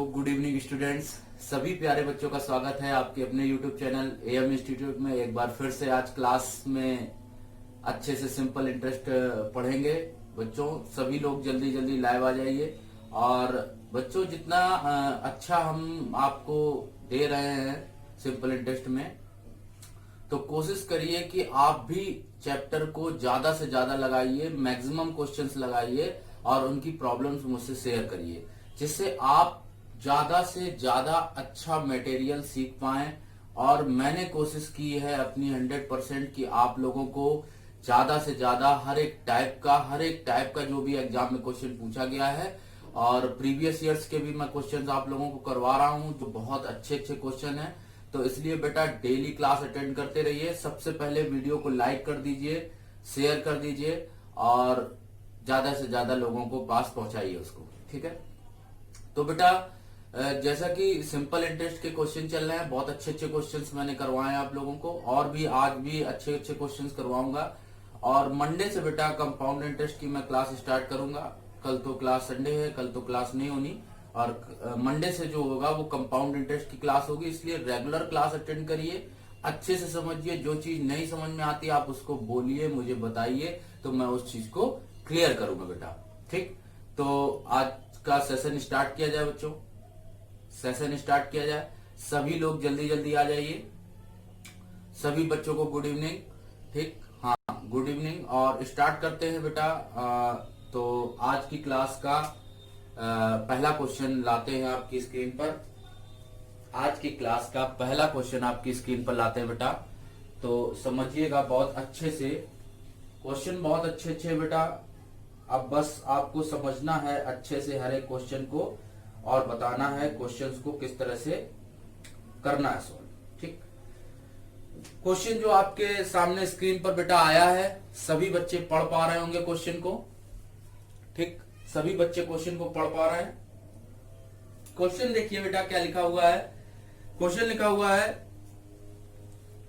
Good evening students. सभी प्यारे बच्चों का स्वागत है आपके अपने यूट्यूब चैनल एएम इंस्टीट्यूट में। एक बार फिर से आज क्लास में अच्छे से सिंपल इंटरेस्ट पढ़ेंगे। बच्चों सभी लोग जल्दी जल्दी लाइव आ जाइए। और बच्चों जितना अच्छा हम आपको दे रहे हैं सिंपल इंटरेस्ट में, तो कोशिश करिए कि आप भी चैप्टर को ज्यादा से ज्यादा लगाइए, मैक्सिमम क्वेश्चंस लगाइए और उनकी प्रॉब्लम्स मुझसे शेयर करिए, जिससे आप ज्यादा से ज्यादा अच्छा मटेरियल सीख पाएं। और मैंने कोशिश की है अपनी 100% कि आप लोगों को ज्यादा से ज्यादा हर एक टाइप का जो भी एग्जाम में क्वेश्चन पूछा गया है और प्रीवियस ईयर्स के भी मैं क्वेश्चंस आप लोगों को करवा रहा हूं, जो बहुत अच्छे अच्छे क्वेश्चन हैं। तो इसलिए बेटा डेली क्लास अटेंड करते रहिए। सबसे पहले वीडियो को लाइक कर दीजिए, शेयर कर दीजिए और ज्यादा से ज्यादा लोगों को पास पहुंचाइए उसको, ठीक है। तो बेटा जैसा कि सिंपल इंटरेस्ट के क्वेश्चन चल रहे हैं, बहुत अच्छे अच्छे क्वेश्चंस मैंने करवाए हैं आप लोगों को, और भी आज भी अच्छे अच्छे क्वेश्चंस करवाऊंगा। और मंडे से बेटा कंपाउंड इंटरेस्ट की मैं क्लास स्टार्ट करूंगा। कल तो क्लास संडे है, कल तो क्लास नहीं होनी, और मंडे से जो होगा वो कंपाउंड इंटरेस्ट की क्लास होगी। इसलिए रेगुलर क्लास अटेंड करिए, अच्छे से समझिए। जो चीज नहीं समझ में आती आप उसको बोलिए, मुझे बताइए, तो मैं उस चीज को क्लियर करूंगा बेटा, ठीक। तो आज का सेशन स्टार्ट किया जाए बच्चों, सेशन स्टार्ट किया जाए। सभी लोग जल्दी जल्दी आ जाइए। सभी बच्चों को गुड इवनिंग, ठीक, हाँ गुड इवनिंग। और स्टार्ट करते हैं बेटा। तो आज की क्लास का पहला क्वेश्चन लाते हैं आपकी स्क्रीन पर। आज की क्लास का पहला क्वेश्चन आपकी स्क्रीन पर लाते हैं बेटा, तो समझिएगा बहुत अच्छे से। क्वेश्चन बहुत अच्छे अच्छे बेटा, अब बस आपको समझना है अच्छे से हर एक क्वेश्चन को और बताना है क्वेश्चंस को किस तरह से करना है सॉल्व, ठीक। क्वेश्चन जो आपके सामने स्क्रीन पर बेटा आया है, सभी बच्चे पढ़ पा रहे होंगे क्वेश्चन को, ठीक। सभी बच्चे क्वेश्चन को पढ़ पा रहे हैं। क्वेश्चन देखिए बेटा क्या लिखा हुआ है। क्वेश्चन लिखा हुआ है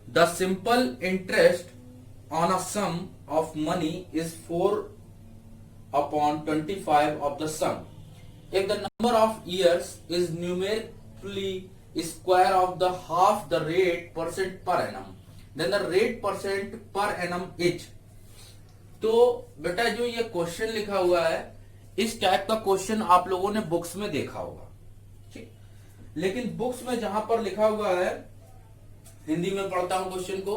the simple interest on a sum of money is 4/25 of the sum. If the number of years is numerically square of the half the rate percent per annum, then the rate percent per annum is. तो बेटा जो ये question लिखा हुआ है, इस type का question आप लोगों ने बुक्स में देखा होगा, ठीक। लेकिन बुक्स में जहां पर लिखा हुआ है, हिंदी में पढ़ता हूं क्वेश्चन को,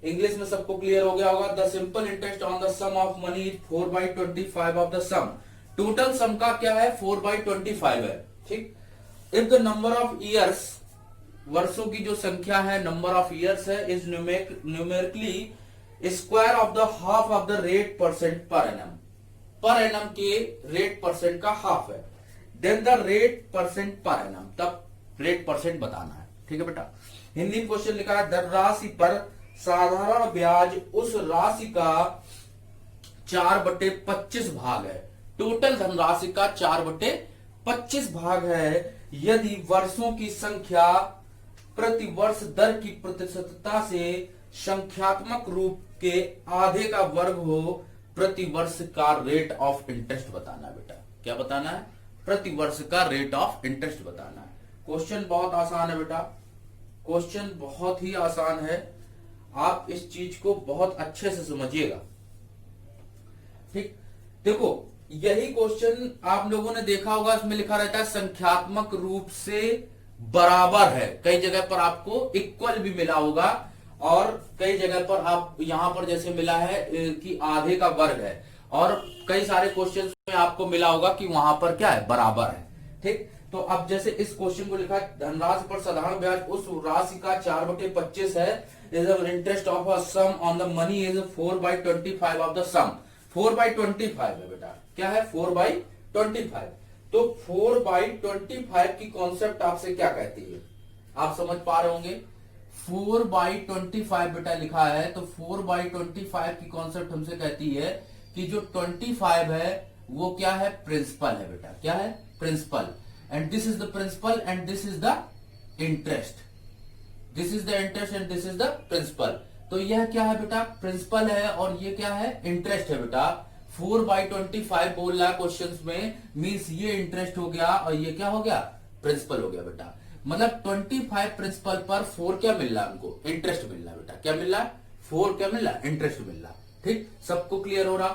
इंग्लिश में सबको क्लियर हो गया होगा। The simple interest on the sum of money is 4/25 of the sum. Total sum का क्या है, 4/25 है, ठीक। If the number of years, वर्षों की जो संख्या है, नंबर ऑफ ईयर्स है, is numerically square of the half of the rate percent per annum. Per annum के रेट परसेंट का हाफ है, then the rate percent per annum, तब रेट परसेंट बताना है, ठीक है बेटा। हिंदी में क्वेश्चन लिखा है धनराशि पर साधारण ब्याज उस राशि का 4/25 भाग है। टोटल धनराशि का 4/25 भाग है यदि वर्षों की संख्या प्रति वर्ष दर की प्रतिशतता से संख्यात्मक रूप के आधे का वर्ग हो। प्रति वर्ष का रेट ऑफ इंटरेस्ट बताना है बेटा। क्या बताना है, प्रति वर्ष का रेट ऑफ इंटरेस्ट बताना है। क्वेश्चन बहुत आसान है बेटा, क्वेश्चन बहुत ही आसान है। आप इस चीज को बहुत अच्छे से समझिएगा, ठीक। देखो यही क्वेश्चन आप लोगों ने देखा होगा, इसमें लिखा रहता है संख्यात्मक रूप से बराबर है। कई जगह पर आपको इक्वल भी मिला होगा और कई जगह पर आप यहां पर जैसे मिला है कि आधे का वर्ग है, और कई सारे क्वेश्चन में आपको मिला होगा कि वहां पर क्या है, बराबर है, ठीक। तो अब जैसे इस क्वेश्चन को लिखा है धनराशि पर साधारण ब्याज उस राशि का 4/25 है, is the interest of a sum on the money is 4/25 of the sum. 4/25 है बेटा, क्या है, 4/25। तो 4/25 की कॉन्सेप्ट आपसे क्या कहती है, आप समझ पा रहे होंगे। 4/25 बेटा लिखा है, तो 4/25 की कॉन्सेप्ट हमसे कहती है कि जो 25 है वो क्या है, प्रिंसिपल है बेटा। क्या है, principal. And this is the principal and this is the interest. This is the interest and this is the principal. तो यह क्या है बेटा, प्रिंसिपल है, और ये क्या है, इंटरेस्ट है बेटा। 4/25 बोल रहा है क्वेश्चन में, मीन्स ये इंटरेस्ट हो गया और ये क्या हो गया, प्रिंसिपल हो गया बेटा। मतलब 25 प्रिंसिपल पर 4 क्या मिल रहा है हमको, इंटरेस्ट मिल रहा है बेटा। क्या मिल रहा है, 4 क्या मिल रहा है, इंटरेस्ट मिल रहा है। ठीक, सबको क्लियर हो रहा।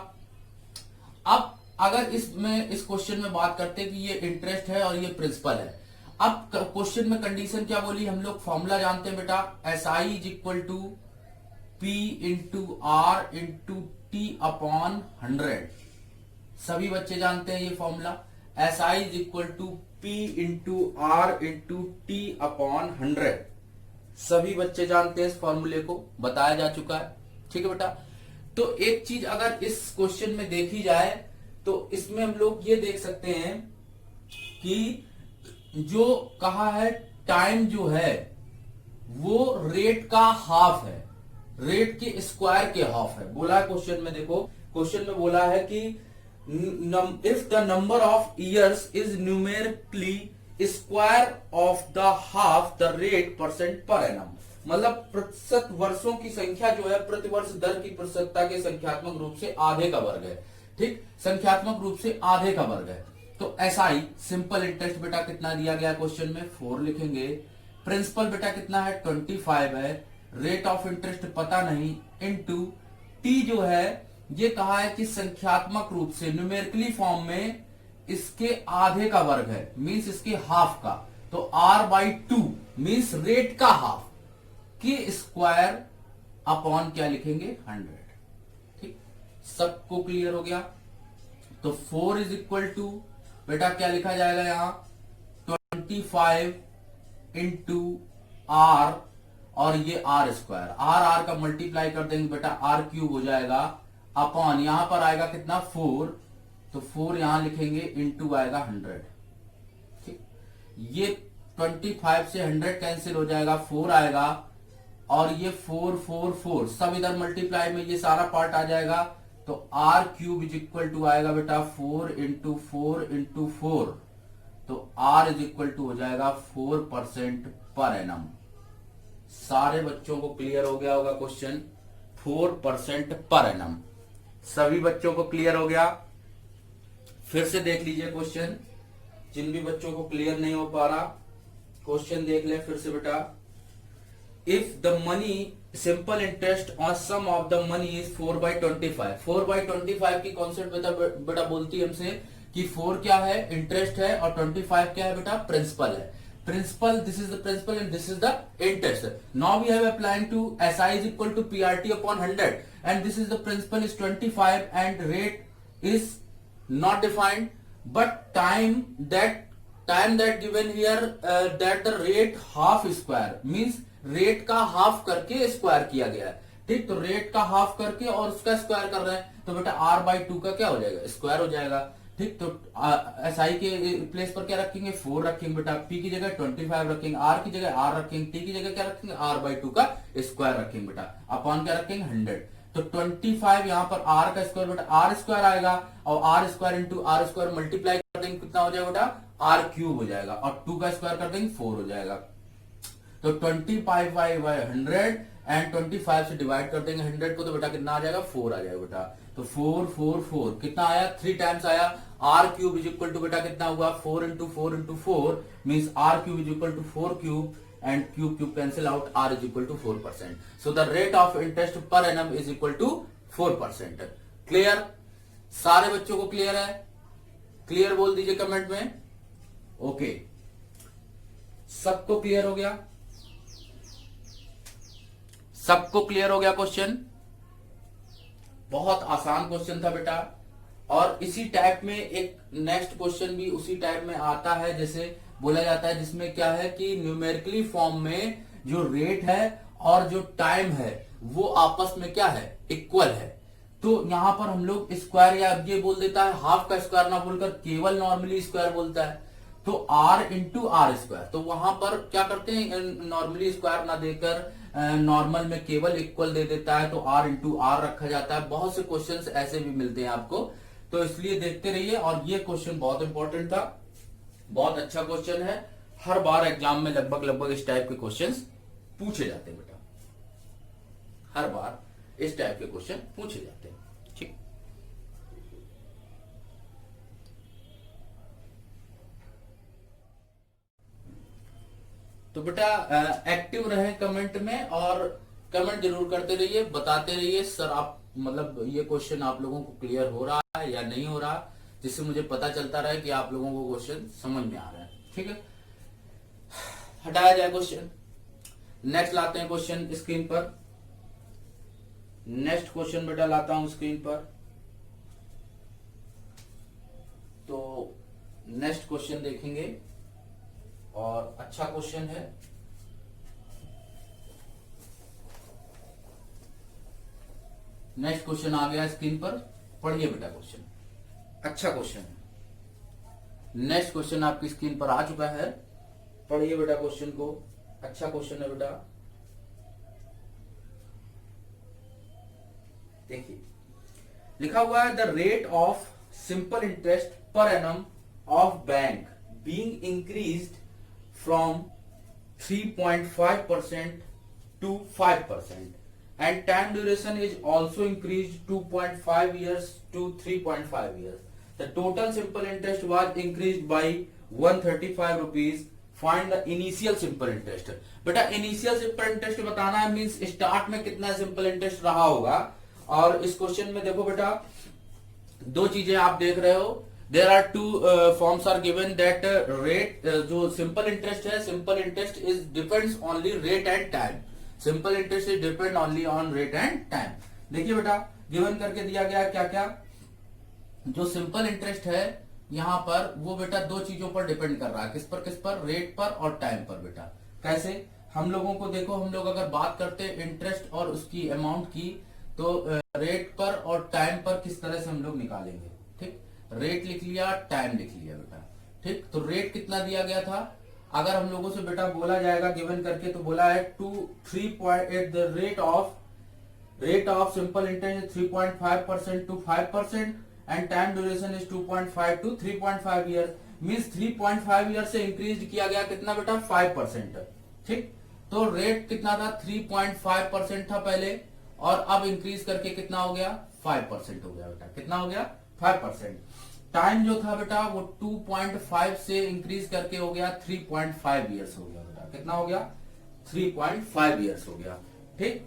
अब अगर इसमें इस क्वेश्चन में बात करते हैं कि ये इंटरेस्ट है और ये प्रिंसिपल है। अब क्वेश्चन में कंडीशन क्या बोली, हम लोग फॉर्मूला जानते हैं बेटा, S I is equal to P into R into T upon 100। सभी बच्चे जानते हैं ये formula, S I is equal to P into R into T upon 100। सभी बच्चे जानते हैं इस फॉर्मूले को, बताया जा चुका है। ठीक है बेटा। तो एक चीज अगर इस क्वेश्चन में देखी जाए तो इसमें हम लोग ये देख सकते हैं कि जो कहा है टाइम जो है वो रेट का हाफ है, रेट के स्क्वायर के हाफ है। बोला है क्वेश्चन में, देखो क्वेश्चन में बोला है कि if the number of years is numerically square of the half the rate percent per annum. मतलब प्रतिशत वर्षों की संख्या जो है प्रतिवर्ष दर की प्रतिशतता के संख्यात्मक रूप से आधे का वर्ग है। ठीक, संख्यात्मक रूप से आधे का वर्ग है। तो एसआई सिंपल इंटरेस्ट बेटा कितना दिया गया क्वेश्चन में, 4 लिखेंगे। प्रिंसिपल बेटा कितना है, 25 है। रेट ऑफ इंटरेस्ट पता नहीं, इनटू टी जो है ये कहा है कि संख्यात्मक रूप से न्यूमेरिकली फॉर्म में इसके आधे का वर्ग है, मींस इसके हाफ का। तो r/2 मींस रेट का हाफ के स्क्वायर अपॉन क्या लिखेंगे, 100। ठीक, सबको क्लियर हो गया। तो 4 इज इक्वल टू बेटा क्या लिखा जाएगा यहां, 25 इंटू आर और ये आर स्क्वायर, आर का मल्टीप्लाई कर देंगे बेटा, आर क्यूब हो जाएगा अपॉन यहां पर आएगा कितना 4, तो 4 यहां लिखेंगे इंटू आएगा 100। ठीक, ये 25 से 100 कैंसिल हो जाएगा, 4 आएगा और ये 4 4 4 सब इधर मल्टीप्लाई में ये सारा पार्ट आ जाएगा। तो R cube is equal to आएगा बेटा 4 इंटू 4 इंटू 4, तो आर इज इक्वल टू हो जाएगा 4% पर एनम। सारे बच्चों को क्लियर हो गया होगा क्वेश्चन, 4% पर एनम। सभी बच्चों को क्लियर हो गया। फिर से देख लीजिए क्वेश्चन, जिन भी बच्चों को क्लियर नहीं हो पा रहा क्वेश्चन देख ले फिर से बेटा। If the money simple interest on sum of the money is 4/25, 4/25 की कॉन्सेप्ट बेटा बोलती है हमसे कि 4 क्या है, इंटरेस्ट है, और 25 क्या है बेटा, प्रिंसिपल है। Principal, this is the principal and this is the interest. Now we have applying to SI is equal to PRT upon 100 and this is the principal is 25 and rate is not defined, but time that given here that the rate half square means rate का half करके square किया गया है। ठीक, तो rate का half करके और उसका स्क्वायर कर रहे हैं, तो बेटा r/2 का क्या हो जाएगा, स्क्वायर हो जाएगा। ठीक, तो एसआई के प्लेस पर क्या रखेंगे, 4 रखेंगे बेटा, p की जगह 25 रखेंगे, r की जगह r रखेंगे, t की जगह क्या रखेंगे, r/2 का स्क्वायर रखेंगे बेटा, अपॉन क्या रखेंगे 100। तो 25 यहां पर r का स्क्वायर बेटा आर स्क्वायर आएगा, और R square into R square multiply कर देंगे, कितना हो जाएगा बेटा, आर क्यूब हो जाएगा, और 2 का स्क्वायर कर देंगे 4 हो जाएगा। तो 25 बाई 100 एंड 25 से डिवाइड कर देंगे 100 को, तो बेटा कितना आ जाएगा, 4 आ जाएगा बेटा। तो 4 4 4 कितना आया, 3 टाइम्स आया। R cube is equal to बेटा कितना हुआ, 4 into 4 into 4 means R cube is equal to 4 cube and cube cancel out, r is equal to 4%. So the rate of interest per annum is equal to 4%. Clear, सारे बच्चों को clear है, clear बोल दीजिए comment में। Okay, सबको clear हो गया, सबको क्लियर हो गया क्वेश्चन। बहुत आसान क्वेश्चन था बेटा, और इसी टाइप में एक नेक्स्ट क्वेश्चन भी उसी टाइप में आता है, जैसे बोला जाता है, जिसमें क्या है कि न्यूमेरिकली फॉर्म में जो रेट है और जो टाइम है वो आपस में क्या है, इक्वल है। तो यहां पर हम लोग स्क्वायर, या ये बोल देता है हाफ का स्क्वायर ना बोलकर केवल नॉर्मली स्क्वायर बोलता है, तो r इंटू आर स्क्वायर। तो वहां पर क्या करते हैं, नॉर्मली स्क्वायर ना देकर नॉर्मल में केवल इक्वल दे देता है, तो r इंटू आर रखा जाता है। बहुत से क्वेश्चंस ऐसे भी मिलते हैं आपको, तो इसलिए देखते रहिए। और ये क्वेश्चन बहुत इंपॉर्टेंट था, बहुत अच्छा क्वेश्चन है, हर बार एग्जाम में लगभग इस टाइप के क्वेश्चंस पूछे जाते हैं बेटा, हर बार इस टाइप के क्वेश्चन पूछे जाते हैं। ठीक, तो बेटा एक्टिव रहे कमेंट में और कमेंट जरूर करते रहिए, बताते रहिए सर आप मतलब ये क्वेश्चन आप लोगों को क्लियर हो रहा है या नहीं हो रहा, जिससे मुझे पता चलता रहे कि आप लोगों को क्वेश्चन समझ में आ रहा है। ठीक है, हटाया जाए क्वेश्चन। नेक्स्ट लाते हैं क्वेश्चन स्क्रीन पर। नेक्स्ट क्वेश्चन बेटा लाता हूं स्क्रीन पर। तो नेक्स्ट क्वेश्चन देखेंगे और अच्छा क्वेश्चन है। नेक्स्ट क्वेश्चन आ गया स्क्रीन पर, पढ़िए बेटा क्वेश्चन, अच्छा क्वेश्चन है। नेक्स्ट क्वेश्चन आपकी स्क्रीन पर आ चुका है, पढ़िए बेटा क्वेश्चन को, अच्छा क्वेश्चन है बेटा। देखिए लिखा हुआ है the rate of simple interest per annum of bank being increased from 3.5% to 5% and time duration is also increased 2.5 years to 3.5 years. The total simple interest was increased by 135 rupees. Find the initial simple interest. बेटा initial simple interest बताना है, means start में कितना simple interest रहा होगा। और इस question में देखो बेटा दो चीजें आप देख रहे हो, there are two forms are given that rate, जो सिंपल इंटरेस्ट है, simple interest is depends only rate and time. Simple interest is depend only on rate and time. देखिए बेटा गिवन करके दिया गया क्या क्या, जो सिंपल इंटरेस्ट है यहाँ पर वो बेटा दो चीजों पर डिपेंड कर रहा है, किस पर, रेट पर और टाइम पर। बेटा कैसे, हम लोगों को देखो, हम लोग अगर बात करते हैं इंटरेस्ट और उसकी अमाउंट की, तो रेट पर और टाइम पर किस तरह से हम लोग निकालेंगे। ठीक, रेट लिख लिया, टाइम लिख लिया बेटा। ठीक, तो रेट कितना दिया गया था, अगर हम लोगों से बेटा बोला जाएगा गिवन करके, तो बोला है 3.8 the rate of simple interest 3.5% to 5% and time duration is 2.5 to 3.5 years, means 3.5 year से इंक्रीज किया गया कितना बेटा 5%। ठीक, तो रेट कितना था 3.5% था पहले, और अब इंक्रीज करके कितना हो गया 5% हो गया बेटा। कितना हो गया 5%। टाइम जो था बेटा वो 2.5 से इंक्रीज करके हो गया 3.5 ईयर्स हो गया बेटा। कितना हो गया 3.5 ईयर्स हो गया। ठीक,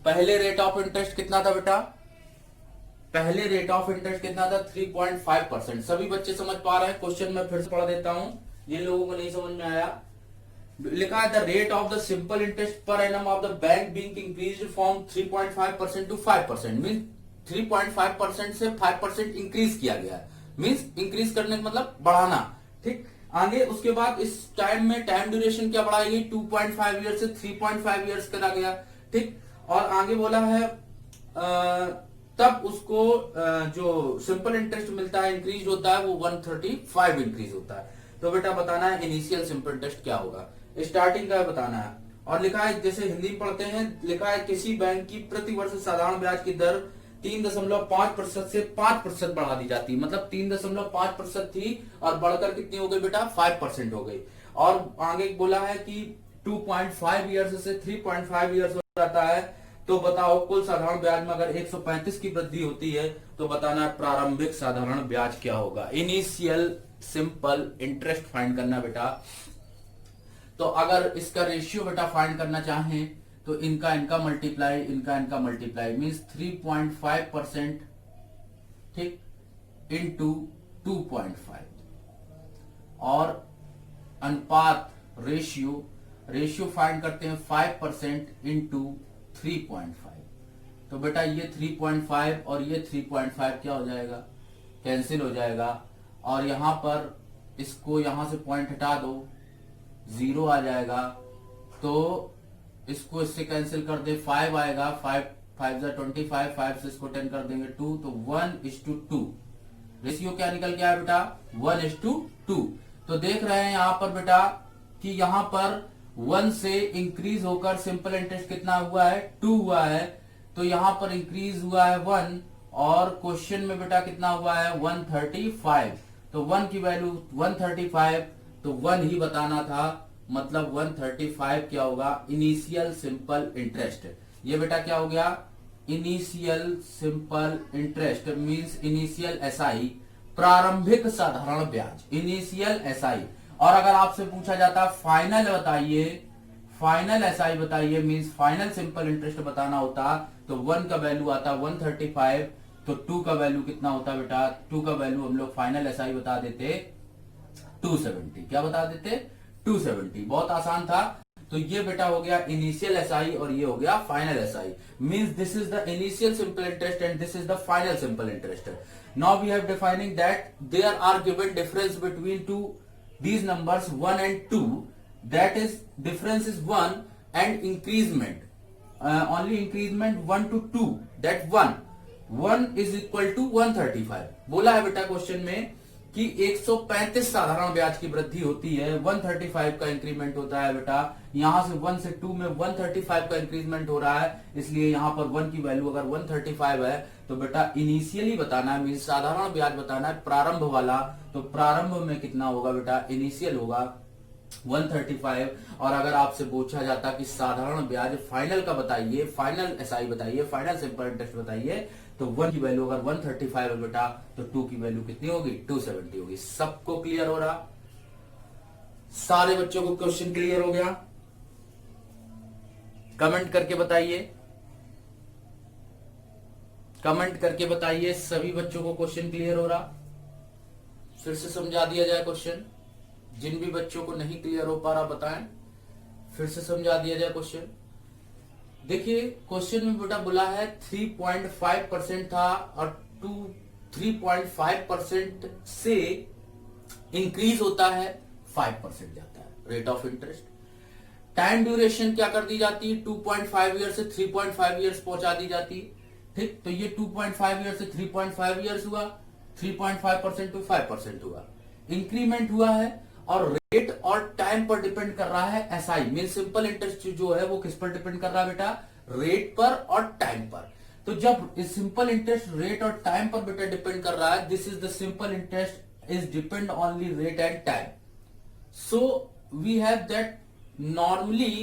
पहले रेट ऑफ इंटरेस्ट कितना था बेटा, पहले रेट ऑफ इंटरेस्ट कितना था 3.5%। सभी बच्चे समझ पा रहे हैं, क्वेश्चन में फिर से पढ़ देता हूं जिन लोगों को नहीं समझ में आया। लिखा है the rate of the simple interest per annum of the bank being increased from 3.5% to 5%, means 3.5% से 5% इंक्रीज किया गया, मींस इंक्रीज करने का मतलब बढ़ाना। ठीक, आगे उसके बाद इस टाइम में टाइम ड्यूरेशन क्या बढ़ाई गई, 2.5 ईयर से 3.5 ईयर्स करा गया। ठीक, और आगे बोला है तब उसको जो सिंपल इंटरेस्ट मिलता है इंक्रीज होता है वो 135 इंक्रीज होता है। तो बेटा बताना है इनिशियल सिंपल इंटरेस्ट क्या होगा, स्टार्टिंग का बताना है। और लिखा है जैसे हिंदी में पढ़ते हैं, लिखा है किसी बैंक की प्रति वर्ष साधारण ब्याज की दर 3.5% से 5% बढ़ा दी जाती है, मतलब 3.5% थी और बढ़कर कितनी हो गई बेटा 5% हो गई। और आगे बोला है कि 2.5 ईयर्स से 3.5 ईयर्स हो जाता है। तो बताओ कुल साधारण ब्याज में अगर 135 की वृद्धि होती है तो बताना है प्रारंभिक साधारण ब्याज क्या होगा। इनिशियल सिंपल इंटरेस्ट फाइंड करना बेटा। तो अगर इसका रेशियो बेटा फाइंड करना चाहें तो इनका मल्टीप्लाई, इनका मल्टीप्लाई, मींस 3.5%, ठीक, इंटू 2.5, और अनुपात रेशियो फाइंड करते हैं 5% इंटू 3.5। तो बेटा ये 3.5 और ये 3.5 क्या हो जाएगा, कैंसिल हो जाएगा। और यहां पर इसको यहां से पॉइंट हटा दो, 0 आ जाएगा। तो इसको इससे कैंसिल कर दे, 5 आएगा, 5 25, 5 से इसको 10 कर देंगे 2, तो 1:2। रेशियो क्या निकल के आया बेटा 1:2। तो देख रहे हैं यहां पर बेटा कि यहां पर 1 से इंक्रीज होकर सिंपल इंटरेस्ट कितना हुआ है 2 हुआ है। तो यहां पर इंक्रीज हुआ है 1, और क्वेश्चन में बेटा कितना हुआ है 135। तो 1 की वैल्यू 135, तो 1 ही बताना था, मतलब 135 क्या होगा इनिशियल सिंपल इंटरेस्ट। ये बेटा क्या हो गया initial simple interest, means initial SI, प्रारंभिक साधारण ब्याज, इनिशियल एसआई। और अगर आपसे पूछा जाता फाइनल बताइए, फाइनल एसआई बताइए, मींस फाइनल सिंपल इंटरेस्ट बताना होता, तो 1 का वैल्यू आता 135, तो 2 का वैल्यू कितना होता बेटा, 2 का वैल्यू हम लोग फाइनल एसआई बता देते 270। क्या बता देते? 270। बहुत आसान था। तो ये बेटा हो गया इनिशियल एसआई और ये हो गया final SI. Means this is the initial simple interest and this is the final simple interest. Now we have defining that there are given difference between two these numbers 1 and 2, that is difference is 1 and increment, only increment 1 to 2, that 1 is equal to 135। बोला है बेटा question में कि 135 साधारण ब्याज की वृद्धि होती है, 135 का इंक्रीमेंट होता है बेटा। यहां से 1 से 2 में 135 का इंक्रीमेंट हो रहा है, इसलिए यहां पर 1 की वैल्यू अगर 135 है तो बेटा इनिशियली बताना है, मीन साधारण ब्याज बताना है, प्रारंभ वाला। तो प्रारंभ में कितना होगा बेटा, इनिशियल होगा 135। और अगर आपसे पूछा जाता कि साधारण ब्याज फाइनल का बताइए, फाइनल एसआई बताइए, फाइनल सिंपल इंटरेस्ट बताइए, तो 1 की वैल्यू अगर 135 है बेटा, तो 2 की वैल्यू कितनी होगी, 270 होगी। सबको क्लियर हो रहा? सारे बच्चों को क्वेश्चन क्लियर हो गया? कमेंट करके बताइए, कमेंट करके बताइए सभी बच्चों को क्वेश्चन क्लियर हो रहा? फिर से समझा दिया जाए क्वेश्चन, जिन भी बच्चों को नहीं क्लियर हो पा रहा बताएं, फिर से समझा दिया जाए क्वेश्चन। देखिए क्वेश्चन में बेटा बोला है 3.5% था और 3.5% से इंक्रीज होता है 5% जाता है rate of interest. Time duration क्या कर दी जाती है, 2.5 ईयर से 3.5 ईयर्स पहुंचा दी जाती। ठीक, तो ये 2.5 ईयर से 3.5 ईयर्स हुआ, 3.5% टू 5% हुआ, इंक्रीमेंट हुआ है। और रेट और टाइम पर डिपेंड कर रहा है एसआई, मीन सिंपल इंटरेस्ट जो है वो किस पर डिपेंड कर रहा है बेटा, रेट पर और टाइम पर। तो जब सिंपल इंटरेस्ट रेट और टाइम पर बेटा डिपेंड कर रहा है, this is the simple interest is depend only rate and time. So we have that normally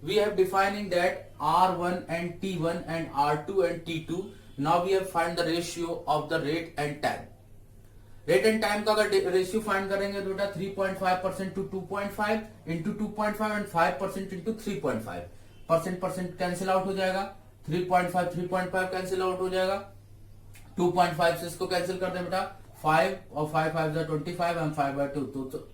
we have defining that R1 and T1 and R2 and T2. Now we have find the ratio of the rate and time. Rate and time का अगर ratio find करेंगे तो बेटा 3.5% to 2.5 into 2.5 and 5% into 3.5, percent cancel out हो जाएगा, 3.5 cancel out हो जाएगा, 2.5 से इसको कैंसिल कर दें बेटा, 5 और 5 5 25 and 5/2, तो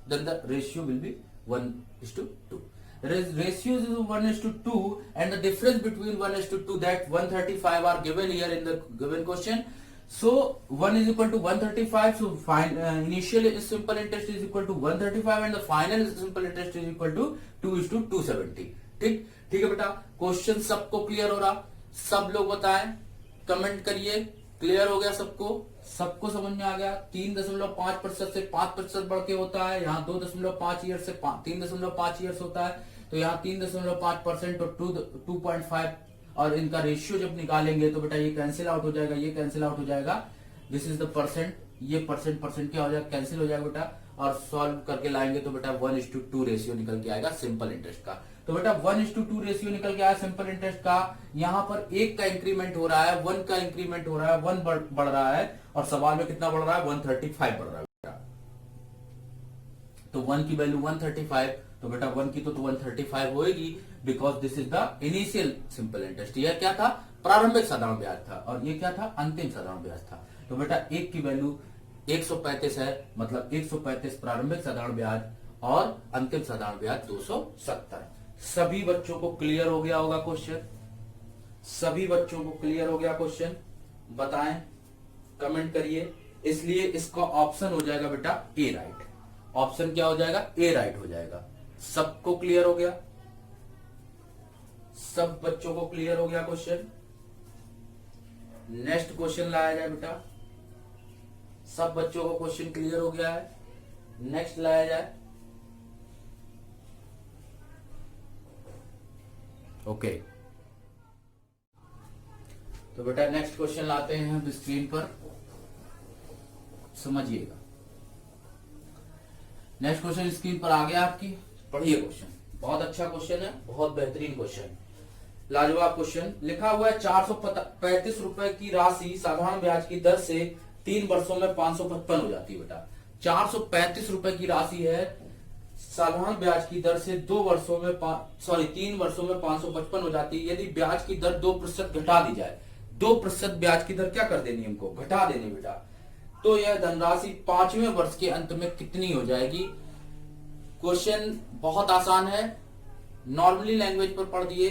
then the ratio will be 1:2. Ratios is 1:2 and the difference between 1:2, that 135 are given here in the given question. So 1 is equal to 135, so initial simple interest is equal to 135 and the final simple interest is equal to 2:270. ठीक ठीक है बेटा, question सबको clear हो रहा? सब लोग बताएं, कमेंट करिए, क्लियर हो गया सबको? सबको समझ में आ गया? 3.5% से 5% बढ़ के होता है, यहाँ 2.5 ईयर से 3.5 ईयर्स होता है, तो यहाँ 3.5% और 2.5, और इनका रेशियो जब निकालेंगे तो बेटा ये कैंसिल आउट हो जाएगा, ये कैंसिल आउट हो जाएगा, दिस इज द परसेंट, ये परसेंट क्या हो जाएगा, कैंसिल हो जाएगा बेटा, और सॉल्व करके लाएंगे तो बेटा 1:2 रेशियो निकल के आएगा सिंपल इंटरेस्ट का। तो बेटा 1:2 रेशियो निकल के आया सिंपल इंटरेस्ट का। यहाँ पर 1 का इंक्रीमेंट हो रहा है, 1 का इंक्रीमेंट हो रहा है, 1 बढ़ रहा है, और सवाल में कितना बढ़ रहा है, 135 बढ़ रहा है बेटा। तो 1 की वैल्यू 135, तो बेटा 1 की तो 135 होगी, because this is the initial simple interest. यह क्या था, प्रारंभिक साधारण ब्याज था, और ये क्या था, अंतिम साधारण ब्याज था। तो बेटा 1 की वैल्यू 135 है, मतलब 135 प्रारंभिक साधारण ब्याज और अंतिम साधारण ब्याज 270। सभी बच्चों को क्लियर हो गया होगा क्वेश्चन? सभी बच्चों को क्लियर हो गया क्वेश्चन? बताएं, कमेंट करिए। इसलिए इसका ऑप्शन हो जाएगा बेटा ए राइट। ऑप्शन क्या हो जाएगा, ए राइट हो जाएगा। सबको क्लियर हो गया? सब बच्चों को क्लियर हो गया क्वेश्चन? नेक्स्ट क्वेश्चन लाया जाए बेटा। सब बच्चों को क्वेश्चन क्लियर हो गया है? नेक्स्ट लाया जाए। ओके तो बेटा नेक्स्ट क्वेश्चन लाते हैं हम स्क्रीन पर, समझिएगा। नेक्स्ट क्वेश्चन स्क्रीन पर आ गया आपकी, पढ़िए क्वेश्चन। बहुत अच्छा क्वेश्चन है, बहुत बेहतरीन क्वेश्चन, लाजवाब क्वेश्चन। लिखा हुआ है 435 रुपए की राशि साधारण ब्याज की दर से 3 वर्षों में 555 हो जाती है बेटा। 435 रुपए की राशि है, साधारण ब्याज की दर से 3 वर्षों में 555 हो जाती है। यदि ब्याज की दर 2% घटा दी जाए, 2% ब्याज की दर क्या कर देनी हमको, घटा देनी बेटा, तो यह धनराशि 5वें वर्ष के अंत में कितनी हो जाएगी। क्वेश्चन बहुत आसान है, नॉर्मली लैंग्वेज पर पढ़ दिए।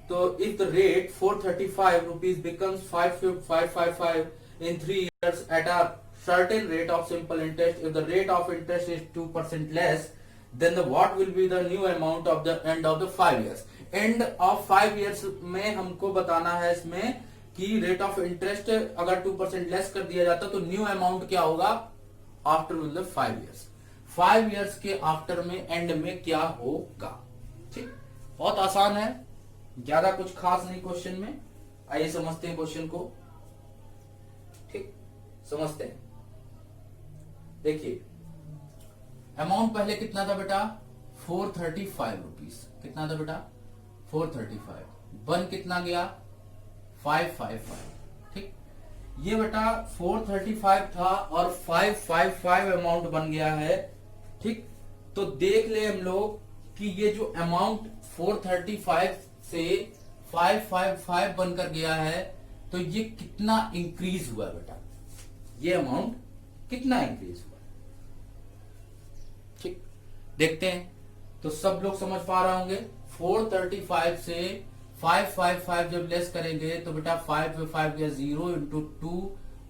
तो if the rate 435 rupees becomes 5555 in 3 years at a certain rate of simple interest, if the rate of interest is 2% less, then the what will be the new amount of the end of the 5 years। end of 5 years में हमको बताना है इसमें कि rate of interest अगर 2% less कर दिया जाता तो न्यू अमाउंट क्या होगा आफ्टर मतलब 5 years। 5 years के आफ्टर में एंड में क्या होगा। ठीक, बहुत आसान है, ज्यादा कुछ खास नहीं क्वेश्चन में। आइए समझते हैं क्वेश्चन को। ठीक, समझते हैं। देखिए अमाउंट पहले कितना था बेटा, 435 रुपीज। कितना था बेटा, 435। बन कितना गया, 555। ठीक, ये बेटा 435 था और 555 अमाउंट बन गया है। ठीक, तो देख ले हम लोग कि ये जो अमाउंट 435 से 555 बनकर गया है, तो ये कितना इंक्रीज हुआ बेटा, ये अमाउंट कितना इंक्रीज हुआ। ठीक, देखते हैं। तो सब लोग समझ पा रहे होंगे, 435 से 555 जब लेस करेंगे तो बेटा 5 पे 5 गया 0 इंटू 2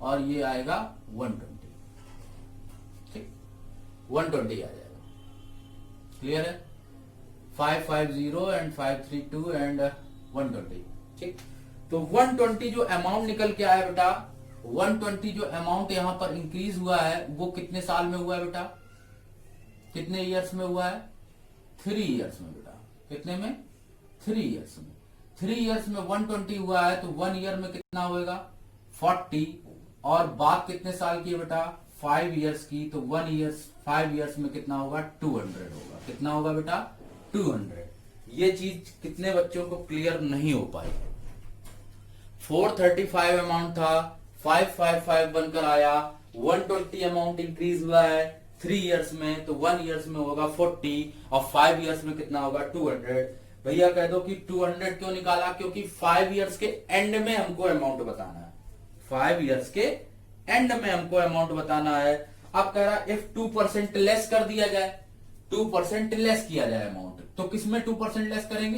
और ये आएगा 120। ठीक, 120 आ जाएगा। क्लियर है, 550 एंड 532 एंड 120। ठीक, तो 120 जो अमाउंट निकल के आया बेटा, 120 जो अमाउंट यहां पर इंक्रीज हुआ है वो कितने साल में हुआ है बेटा, कितने ईयर्स में हुआ है, 3 ईयर्स में बेटा। कितने में, 3 ईयर्स में। 3 ईयर्स में 120 हुआ है तो 1 ईयर में कितना होएगा 40, और बात कितने साल की है बेटा, 5 ईयर्स की। तो 5 ईयर्स में कितना होगा, 200 होगा। कितना होगा बेटा, 200। ये चीज कितने बच्चों को क्लियर नहीं हो पाई। 435 अमाउंट था, 555 बनकर आया, 120 अमाउंट इंक्रीज हुआ है 3 ईयर्स में, तो 1 ईयर्स में होगा 40 और 5 ईयर्स में कितना होगा 200। भैया कह दो कि 200 क्यों निकाला, क्योंकि 5 ईयर्स के एंड में हमको अमाउंट बताना है। 5 ईयर्स के एंड में हमको अमाउंट बताना है। अब कह रहा इफ 2% लेस कर दिया जाए, 2% लेस किया जाए अमाउंट, तो किसमें 2% लेस करेंगे,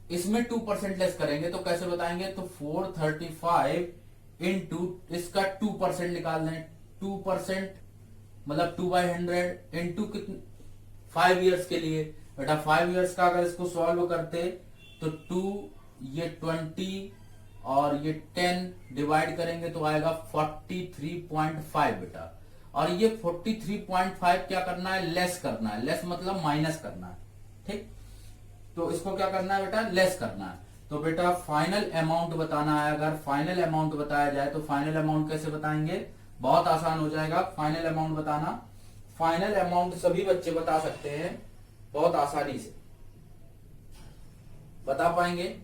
इसमें 2% लेस करेंगे। तो कैसे बताएंगे, तो 435 इंटू इसका 2% निकाल दें। 2% मतलब 2/100 इंटू कितने, 5 ईयर्स के लिए बेटा। 5 ईयर्स का अगर इसको सॉल्व करते तो 2 ये 20 और ये 10 डिवाइड करेंगे तो आएगा 43.5 बेटा। और ये 43.5 क्या करना है, लेस करना है। लेस मतलब माइनस करना है। ठीक, तो इसको क्या करना है बेटा, लेस करना है। तो बेटा फाइनल अमाउंट बताना है। अगर फाइनल अमाउंट बताया जाए तो फाइनल अमाउंट कैसे बताएंगे, बहुत आसान हो जाएगा फाइनल अमाउंट बताना। फाइनल अमाउंट सभी बच्चे बता सकते हैं बहुत आसानी से बता पाएंगे।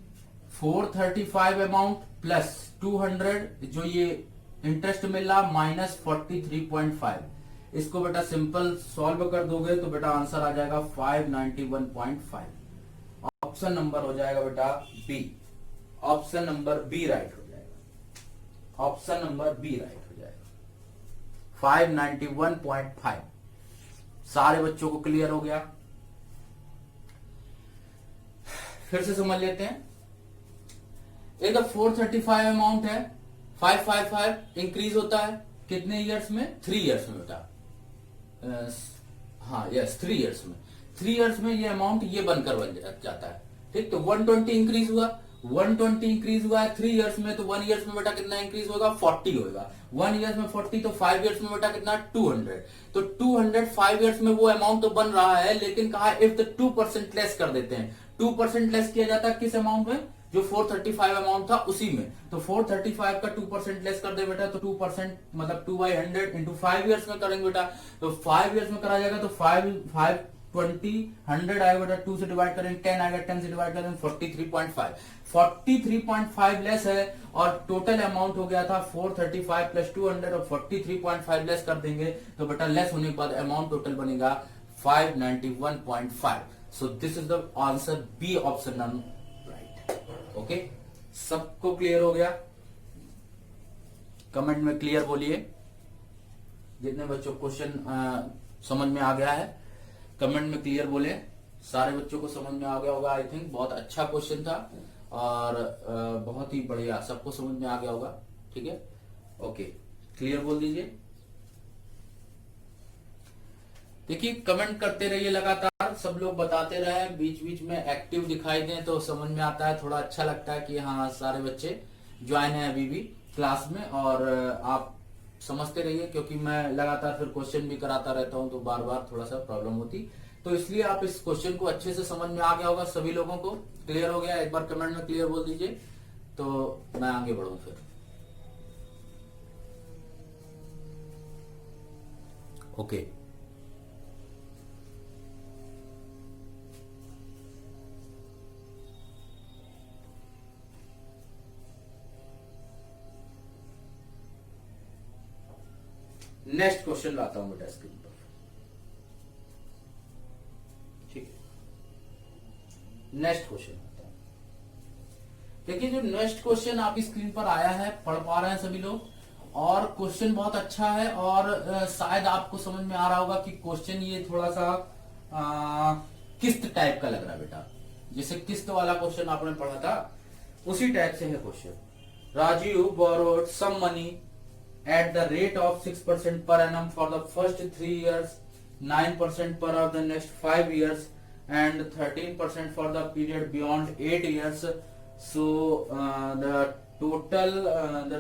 435 अमाउंट प्लस 200 जो ये इंटरेस्ट मिल रहा माइनस 43.5, इसको बेटा सिंपल सॉल्व कर दोगे तो बेटा आंसर आ जाएगा 591.5। ऑप्शन नंबर हो जाएगा बेटा B. Option number B right हो जाएगा। ऑप्शन नंबर बी राइट हो जाएगा, 591.5। सारे बच्चों को क्लियर हो गया। फिर से समझ लेते हैं। एक 435 अमाउंट है, 555 इंक्रीज होता है कितने ईयर्स में, 3 ईयर्स में बेटा। हाँ यस, 3 ईयर्स में। 3 ईयर्स में ये अमाउंट ये बनकर बन जाता है। ठीक, तो 120 इंक्रीज हुआ, 120 इंक्रीज हुआ है 3 ईयर्स में, तो 1 ईयर्स में बेटा कितना इंक्रीज होगा, 40 होगा। 1 ईयर्स में 40, तो 5 ईयर्स में बेटा कितना, 200। तो 200 5 ईयर्स में वो अमाउंट तो बन रहा है, लेकिन कहा इफ द 2% लेस कर देते हैं। 2% लेस किया जाता है किस अमाउंट में, जो 435 अमाउंट था उसी में। तो 435 का 2% लेस कर दे बेटा, तो 2% मतलब 2/100 इंटू 5 ईयर्स में करेंगे बेटा। तो 5 ईयर्स में करा जाएगा तो 5 20, 100 आएगा बेटा 2 से डिवाइड करेंगे, 10 आएगा 10 से डिवाइड करेंगे 43.5, 43.5 लेस है और टोटल अमाउंट हो गया था 435 प्लस 200 और 43.5 लेस कर देंगे तो बेटा लेस होने के बाद अमाउंट टोटल बनेगा 591.5। So this is the answer B option number right. Okay, सबको क्लियर हो गया? कमेंट में क्लियर बोलिए। जितने बच्चों क्वेश्चन समझ में आ गया है कमेंट में क्लियर बोले। सारे बच्चों को समझ में आ गया होगा आई थिंक। बहुत अच्छा क्वेश्चन था और बहुत ही बढ़िया, सबको समझ में आ गया होगा। ठीक है, ओके, क्लियर बोल दीजिए। देखिए कमेंट करते रहिए लगातार, सब लोग बताते रहे, बीच बीच में एक्टिव दिखाई दें तो समझ में आता है, थोड़ा अच्छा लगता है कि हाँ सारे बच्चे ज्वाइन है अभी भी क्लास में। और आप समझते रहिए क्योंकि मैं लगातार फिर क्वेश्चन भी कराता रहता हूं तो बार बार थोड़ा सा प्रॉब्लम होती, तो इसलिए आप इस क्वेश्चन को अच्छे से समझ में आ गया होगा सभी लोगों को। क्लियर हो गया? एक बार कमेंट में क्लियर बोल दीजिए तो मैं आगे बढ़ूं फिर। ओके, नेक्स्ट क्वेश्चन लाता हूं बेटा स्क्रीन पर। ठीक है, नेक्स्ट क्वेश्चन आता हूं। देखिए जो नेक्स्ट क्वेश्चन आपकी स्क्रीन पर आया है, पढ़ पा रहे हैं सभी लोग, और क्वेश्चन बहुत अच्छा है और शायद आपको समझ में आ रहा होगा कि क्वेश्चन ये थोड़ा सा किस्त टाइप का लग रहा है बेटा। जैसे किस्त वाला क्वेश्चन आपने पढ़ा था उसी टाइप से है question. Rajeev borrowed sum money at the rate of 6% per annum for the first 3 years, 9% per of the next 5 years, and 13% for the period beyond 8 years. So the total, the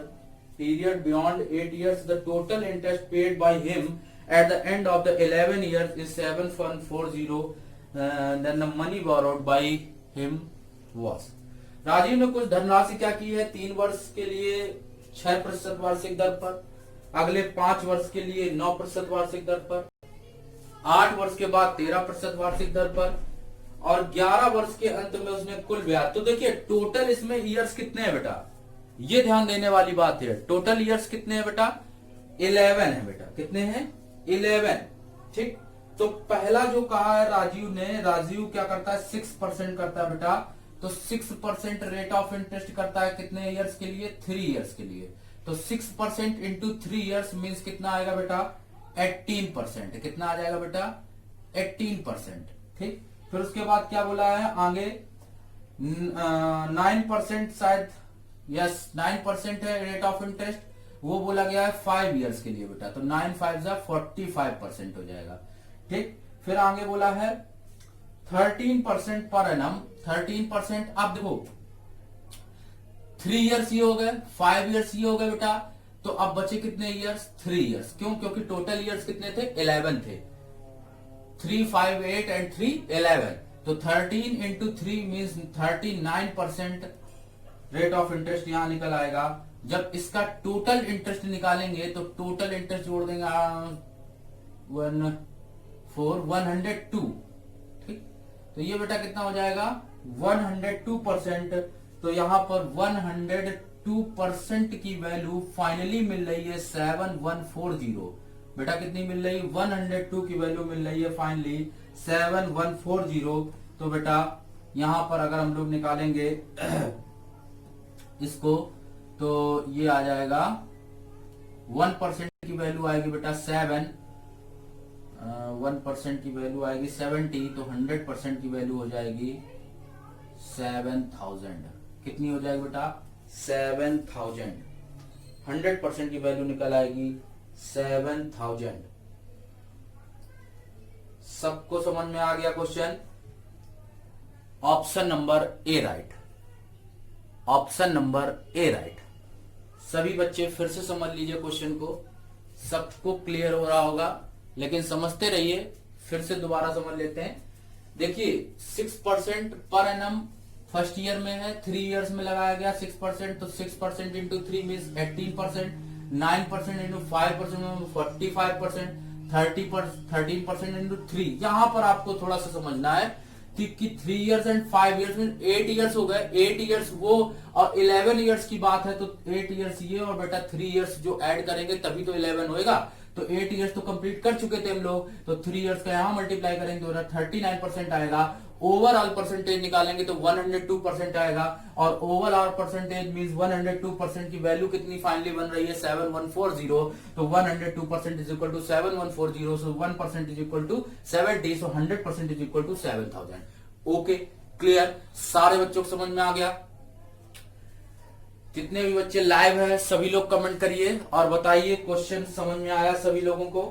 period beyond 8 years, the total interest paid by him at the end of the 11 years is 7140. Then the money borrowed by him was. Rajeev ने कुछ धनराशि क्या की है 3 वर्ष के लिए 6% वार्षिक दर पर, अगले 5 वर्ष के लिए 9% वार्षिक दर पर, 8 वर्ष के बाद 13% वार्षिक दर पर और 11 वर्ष के अंत में उसने कुल ब्याज। तो देखिए टोटल इसमें ईयर्स कितने हैं बेटा, ये ध्यान देने वाली बात है। टोटल ईयर्स कितने हैं बेटा? 11 है बेटा। कितने हैं? 11। ठीक, तो पहला जो कहा है राजीव ने, राजीव क्या करता है 6% करता है बेटा, तो 6% रेट ऑफ इंटरेस्ट करता है कितने ईयर्स के लिए? 3 ईयर्स के लिए। तो 6% इंटू 3 ईयर्स मीन्स कितना आएगा बेटा? 18%। कितना आ जाएगा बेटा? 18%। ठीक, फिर उसके बाद क्या बोला है आगे? 9% शायद, यस 9% है रेट ऑफ इंटरेस्ट, वो बोला गया है 5 ईयर्स के लिए बेटा, तो 9 5 45% हो जाएगा। ठीक, फिर आगे बोला है 13% पर एनम, 13%। अब देखो 3 ईयर्स ये हो गए, 5 ईयर्स ये हो गए बेटा, तो अब बचे कितने ईयर्स? 3 ईयर्स। क्यों? क्योंकि टोटल ईयर्स कितने थे? 11 थे। 3 5 8 एंड 3 11, तो 13 into 3 means 39% rate of interest यहां निकल आएगा। जब इसका टोटल इंटरेस्ट निकालेंगे तो टोटल इंटरेस्ट जोड़ देंगे 102। ठीक, तो ये बेटा कितना हो जाएगा? 102%। तो यहां पर 102% की वैल्यू फाइनली मिल रही है 7140। बेटा कितनी मिल रही? 102 की वैल्यू मिल रही है फाइनली 7140। तो बेटा यहां पर अगर हम लोग निकालेंगे इसको तो ये आ जाएगा 1% की वैल्यू आएगी बेटा 7, 1% की वैल्यू आएगी 70, तो 100% की वैल्यू हो जाएगी 7000। कितनी हो जाएगी बेटा? 7000। 100% की वैल्यू निकल आएगी 7000। सबको समझ में आ गया question? Option number A right, option number A right. सभी बच्चे फिर से समझ लीजिए क्वेश्चन को, सबको क्लियर हो रहा होगा, लेकिन समझते रहिए। फिर से दोबारा समझ लेते हैं। देखिए 6% पर एनम फर्स्ट ईयर में है, 3 ईयर्स में लगाया गया 6%, तो 6% इंटू 3 मीन 18%, 9% इंटू 5% 45%, 13% इंटू 3। यहां पर आपको थोड़ा सा समझना है कि 3 इयर्स एंड 5 इयर्स में 8 इयर्स हो गए, 8 इयर्स वो और 11 इयर्स की बात है तो 8 इयर्स ये और बेटा 3 इयर्स जो ऐड करेंगे तभी तो 11 होएगा। तो 8 इयर्स तो कंप्लीट कर चुके थे हम लोग, तो 3 इयर्स का यहां मल्टीप्लाई करेंगे तो 39% आएगा। ओवरऑल परसेंटेज निकालेंगे तो 102% आएगा, और ओवरऑल परसेंटेज मींस 102% की वैल्यू कितनी फाइनली बन रही है 7140। तो 102% is equal to 7140, so 1% is equal to 70, so 100% is equal to 7000। Okay, clear, सारे बच्चों को समझ में आ गया? जितने भी बच्चे लाइव हैं सभी लोग कमेंट करिए और बताइए क्वेश्चन समझ में आया सभी लोगों को?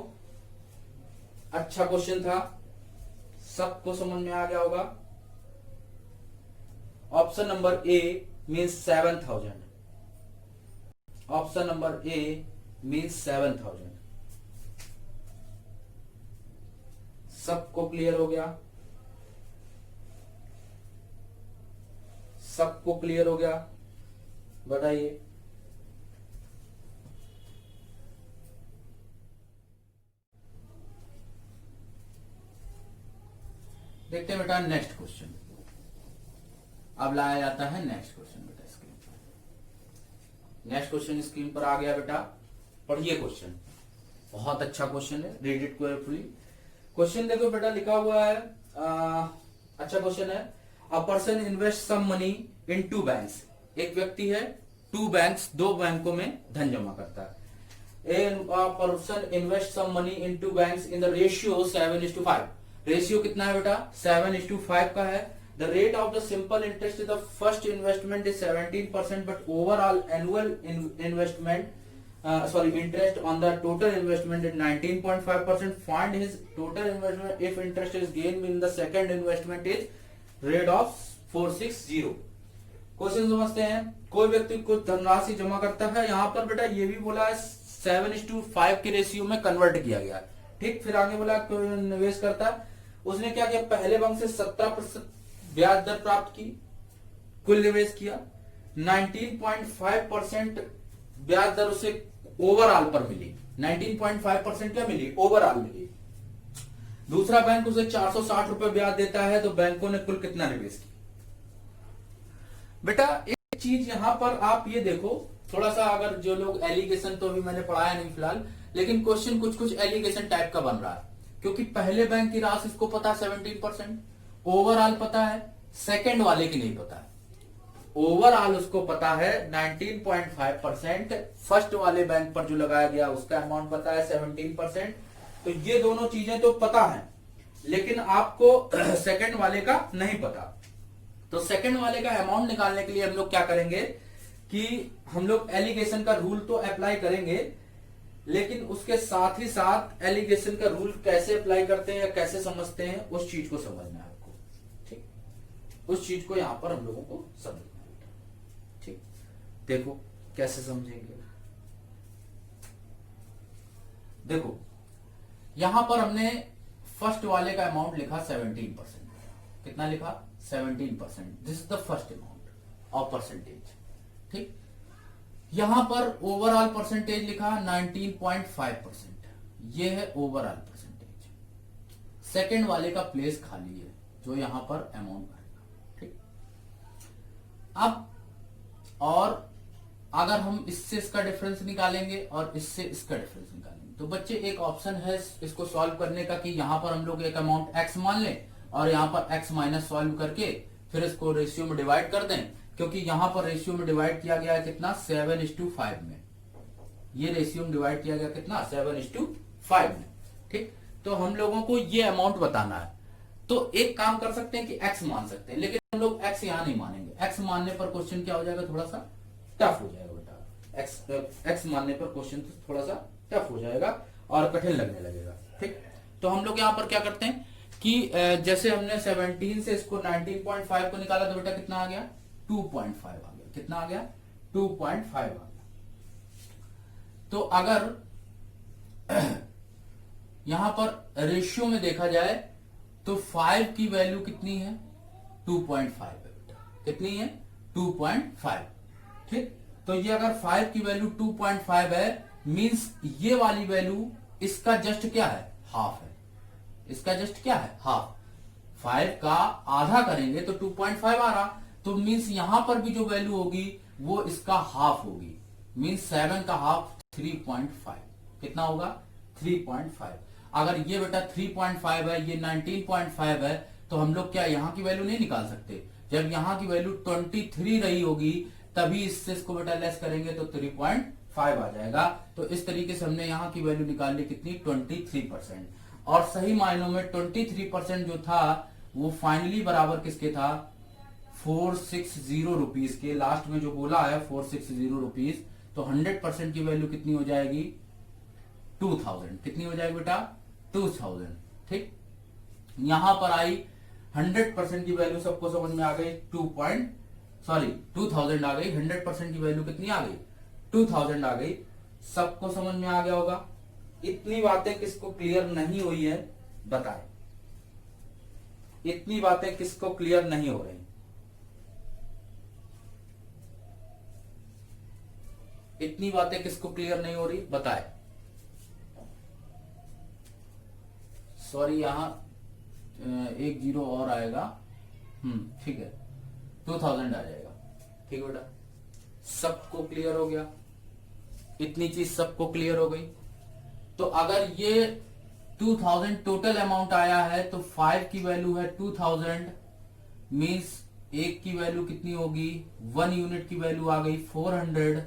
अच्छा क्वेश्चन था, सबको समझ में आ गया होगा। Option number A means 7000, option number A means 7000। सबको क्लियर हो गया? सबको क्लियर हो गया? बताइए। देखते हैं बेटा नेक्स्ट क्वेश्चन। अब लाया जाता है नेक्स्ट क्वेश्चन बेटा स्क्रीन पर। नेक्स्ट क्वेश्चन स्क्रीन पर आ गया बेटा, पढ़िए क्वेश्चन, बहुत अच्छा क्वेश्चन है, रीड इट केयरफुली। क्वेश्चन देखो बेटा, लिखा हुआ है अच्छा क्वेश्चन है। A person invest sum money in 2 banks. एक व्यक्ति है 2 बैंक्स, 2 बैंकों में धन जमा करता है। A person invest some money in 2 banks in the ratio 7:5। Ratio कितना है बेटा 7:5 का है। The rate of the simple interest is the first investment is 17%, but overall annual interest on the total investment is 19.5%. Find his total investment if interest is gained in the second investment is rate of 460। Question समझते हैं। कोई व्यक्ति कुछ धनराशि जमा करता है, यहाँ पर बेटा ये भी बोला है 7:5 के रेशियो में कन्वर्ट किया गया, ठीक। फिर आगे बोला कोई निवेश करता है, उसने क्या किया, पहले बैंक से 17% ब्याज दर प्राप्त की, कुल निवेश किया, 19.5% ब्याज दर उसे ओवरऑल पर मिली। 19.5% क्या मिली, ओवरऑल मिली। दूसरा बैंक उसे 460 रुपए ब्याज देता है, तो बैंकों ने कुल कितना निवेश किया। बेटा एक चीज यहां पर आप ये देखो, थोड़ा सा अगर जो लोग एलिगेशन तो अभी मैंने पढ़ाया नहीं फिलहाल, लेकिन क्वेश्चन कुछ कुछ एलिगेशन टाइप का बन रहा है, क्योंकि पहले बैंक की राशि इसको पता है 17%, ओवरऑल पता है, सेकंड वाले की नहीं पता है। ओवरऑल उसको पता है 19.5%, फर्स्ट वाले बैंक पर जो लगाया गया उसका अमाउंट पता है 17%। तो ये दोनों चीजें तो पता है, लेकिन आपको सेकंड वाले का नहीं पता। तो सेकंड वाले का अमाउंट निकालने के लिए हम लोग क्या करेंगे कि हम लोग एलिगेशन का रूल तो अप्लाई करेंगे, लेकिन उसके साथ ही साथ एलिगेशन का रूल कैसे अप्लाई करते हैं या कैसे समझते हैं उस चीज को समझना है आपको, ठीक। उस चीज को यहां पर हम लोगों को समझना है, ठीक। देखो कैसे समझेंगे। देखो यहां पर हमने फर्स्ट वाले का अमाउंट लिखा 17%। कितना लिखा 17%। This is the first amount of percentage, ठीक। यहां पर ओवरऑल परसेंटेज लिखा 19.5%, ये है ओवरऑल परसेंटेज। सेकंड वाले का प्लेस खाली है जो यहां पर अमाउंट भरेगा, ठीक। अब और अगर हम इससे इसका डिफरेंस निकालेंगे और इससे इसका डिफरेंस निकालेंगे, तो बच्चे एक ऑप्शन है इसको सॉल्व करने का कि यहां पर हम लोग एक अमाउंट x मान लें और यहां पर x माइनस सॉल्व करके फिर इसको रेशियो में डिवाइड कर दें, क्योंकि यहां पर रेशियो में डिवाइड किया गया है कितना 7:5 में। ये रेशियो में डिवाइड किया गया कितना 7:5 में, ठीक। तो हम लोगों को ये अमाउंट बताना है, तो एक काम कर सकते हैं कि x मान सकते हैं, लेकिन हम लोग x यहां नहीं मानेंगे। x मानने पर क्वेश्चन क्या हो जाएगा, थोड़ा सा टफ हो जाएगा बेटा। x मानने पर क्वेश्चन थोड़ा सा टफ हो जाएगा और कठिन लगने लगेगा, ठीक। तो हम लोग यहां पर क्या करते हैं कि जैसे हमने 17 से इसको 19.5 को निकाला, तो बेटा कितना आ गया 2.5 आ गया। कितना आ गया 2.5 आ गया। तो अगर यहां पर रेशियो में देखा जाए तो 5 की वैल्यू कितनी है 2.5 है बेटा। कितनी है 2.5, ठीक। तो ये अगर 5 की वैल्यू 2.5 है, मींस ये वाली वैल्यू इसका जस्ट क्या है हाफ है, इसका जस्ट क्या है, हाफ। 5 का आधा करेंगे तो 2.5 आ रहा, तो मीन्स यहां पर भी जो वैल्यू होगी वो इसका हाफ होगी। मीन्स 7 का हाफ 3.5, कितना होगा, 3.5। अगर ये बेटा 3.5 है, ये 19.5 है, तो हम लोग क्या यहाँ की वैल्यू नहीं निकाल सकते? जब यहाँ की वैल्यू 23 रही होगी तभी इससे इसको बेटा लेस करेंगे तो 3.5 आ जाएगा। तो इस तरीके से हमने यहाँ की वैल्यू निकाल ली, कितनी, 23%। और सही मायनों में 23% जो था वो फाइनली बराबर किसके था, 460 रुपीज के। लास्ट में जो बोला है 460 रुपीज, तो 100% की वैल्यू कितनी हो जाएगी, 2000। कितनी हो जाएगी बेटा, 2000। ठीक, यहां पर आई 100% की वैल्यू, सबको समझ में आ गई, 2000 आ गई। 100% की वैल्यू कितनी आ गई, 2000 आ गई। सबको समझ में आ गया होगा। इतनी बातें किसको क्लियर नहीं हुई है बताएं, इतनी बातें किसको क्लियर नहीं हो रही, इतनी बातें किसको क्लियर नहीं हो रही बताए। सॉरी, यहां 1 0 और आएगा, ठीक है, 2000 आ जाएगा। ठीक है बेटा, सबको क्लियर हो गया, इतनी चीज सबको क्लियर हो गई। तो अगर ये 2000 टोटल अमाउंट आया है तो 5 की वैल्यू है 2000, मीन्स 1 की वैल्यू कितनी होगी, 1 यूनिट की वैल्यू आ गई 400,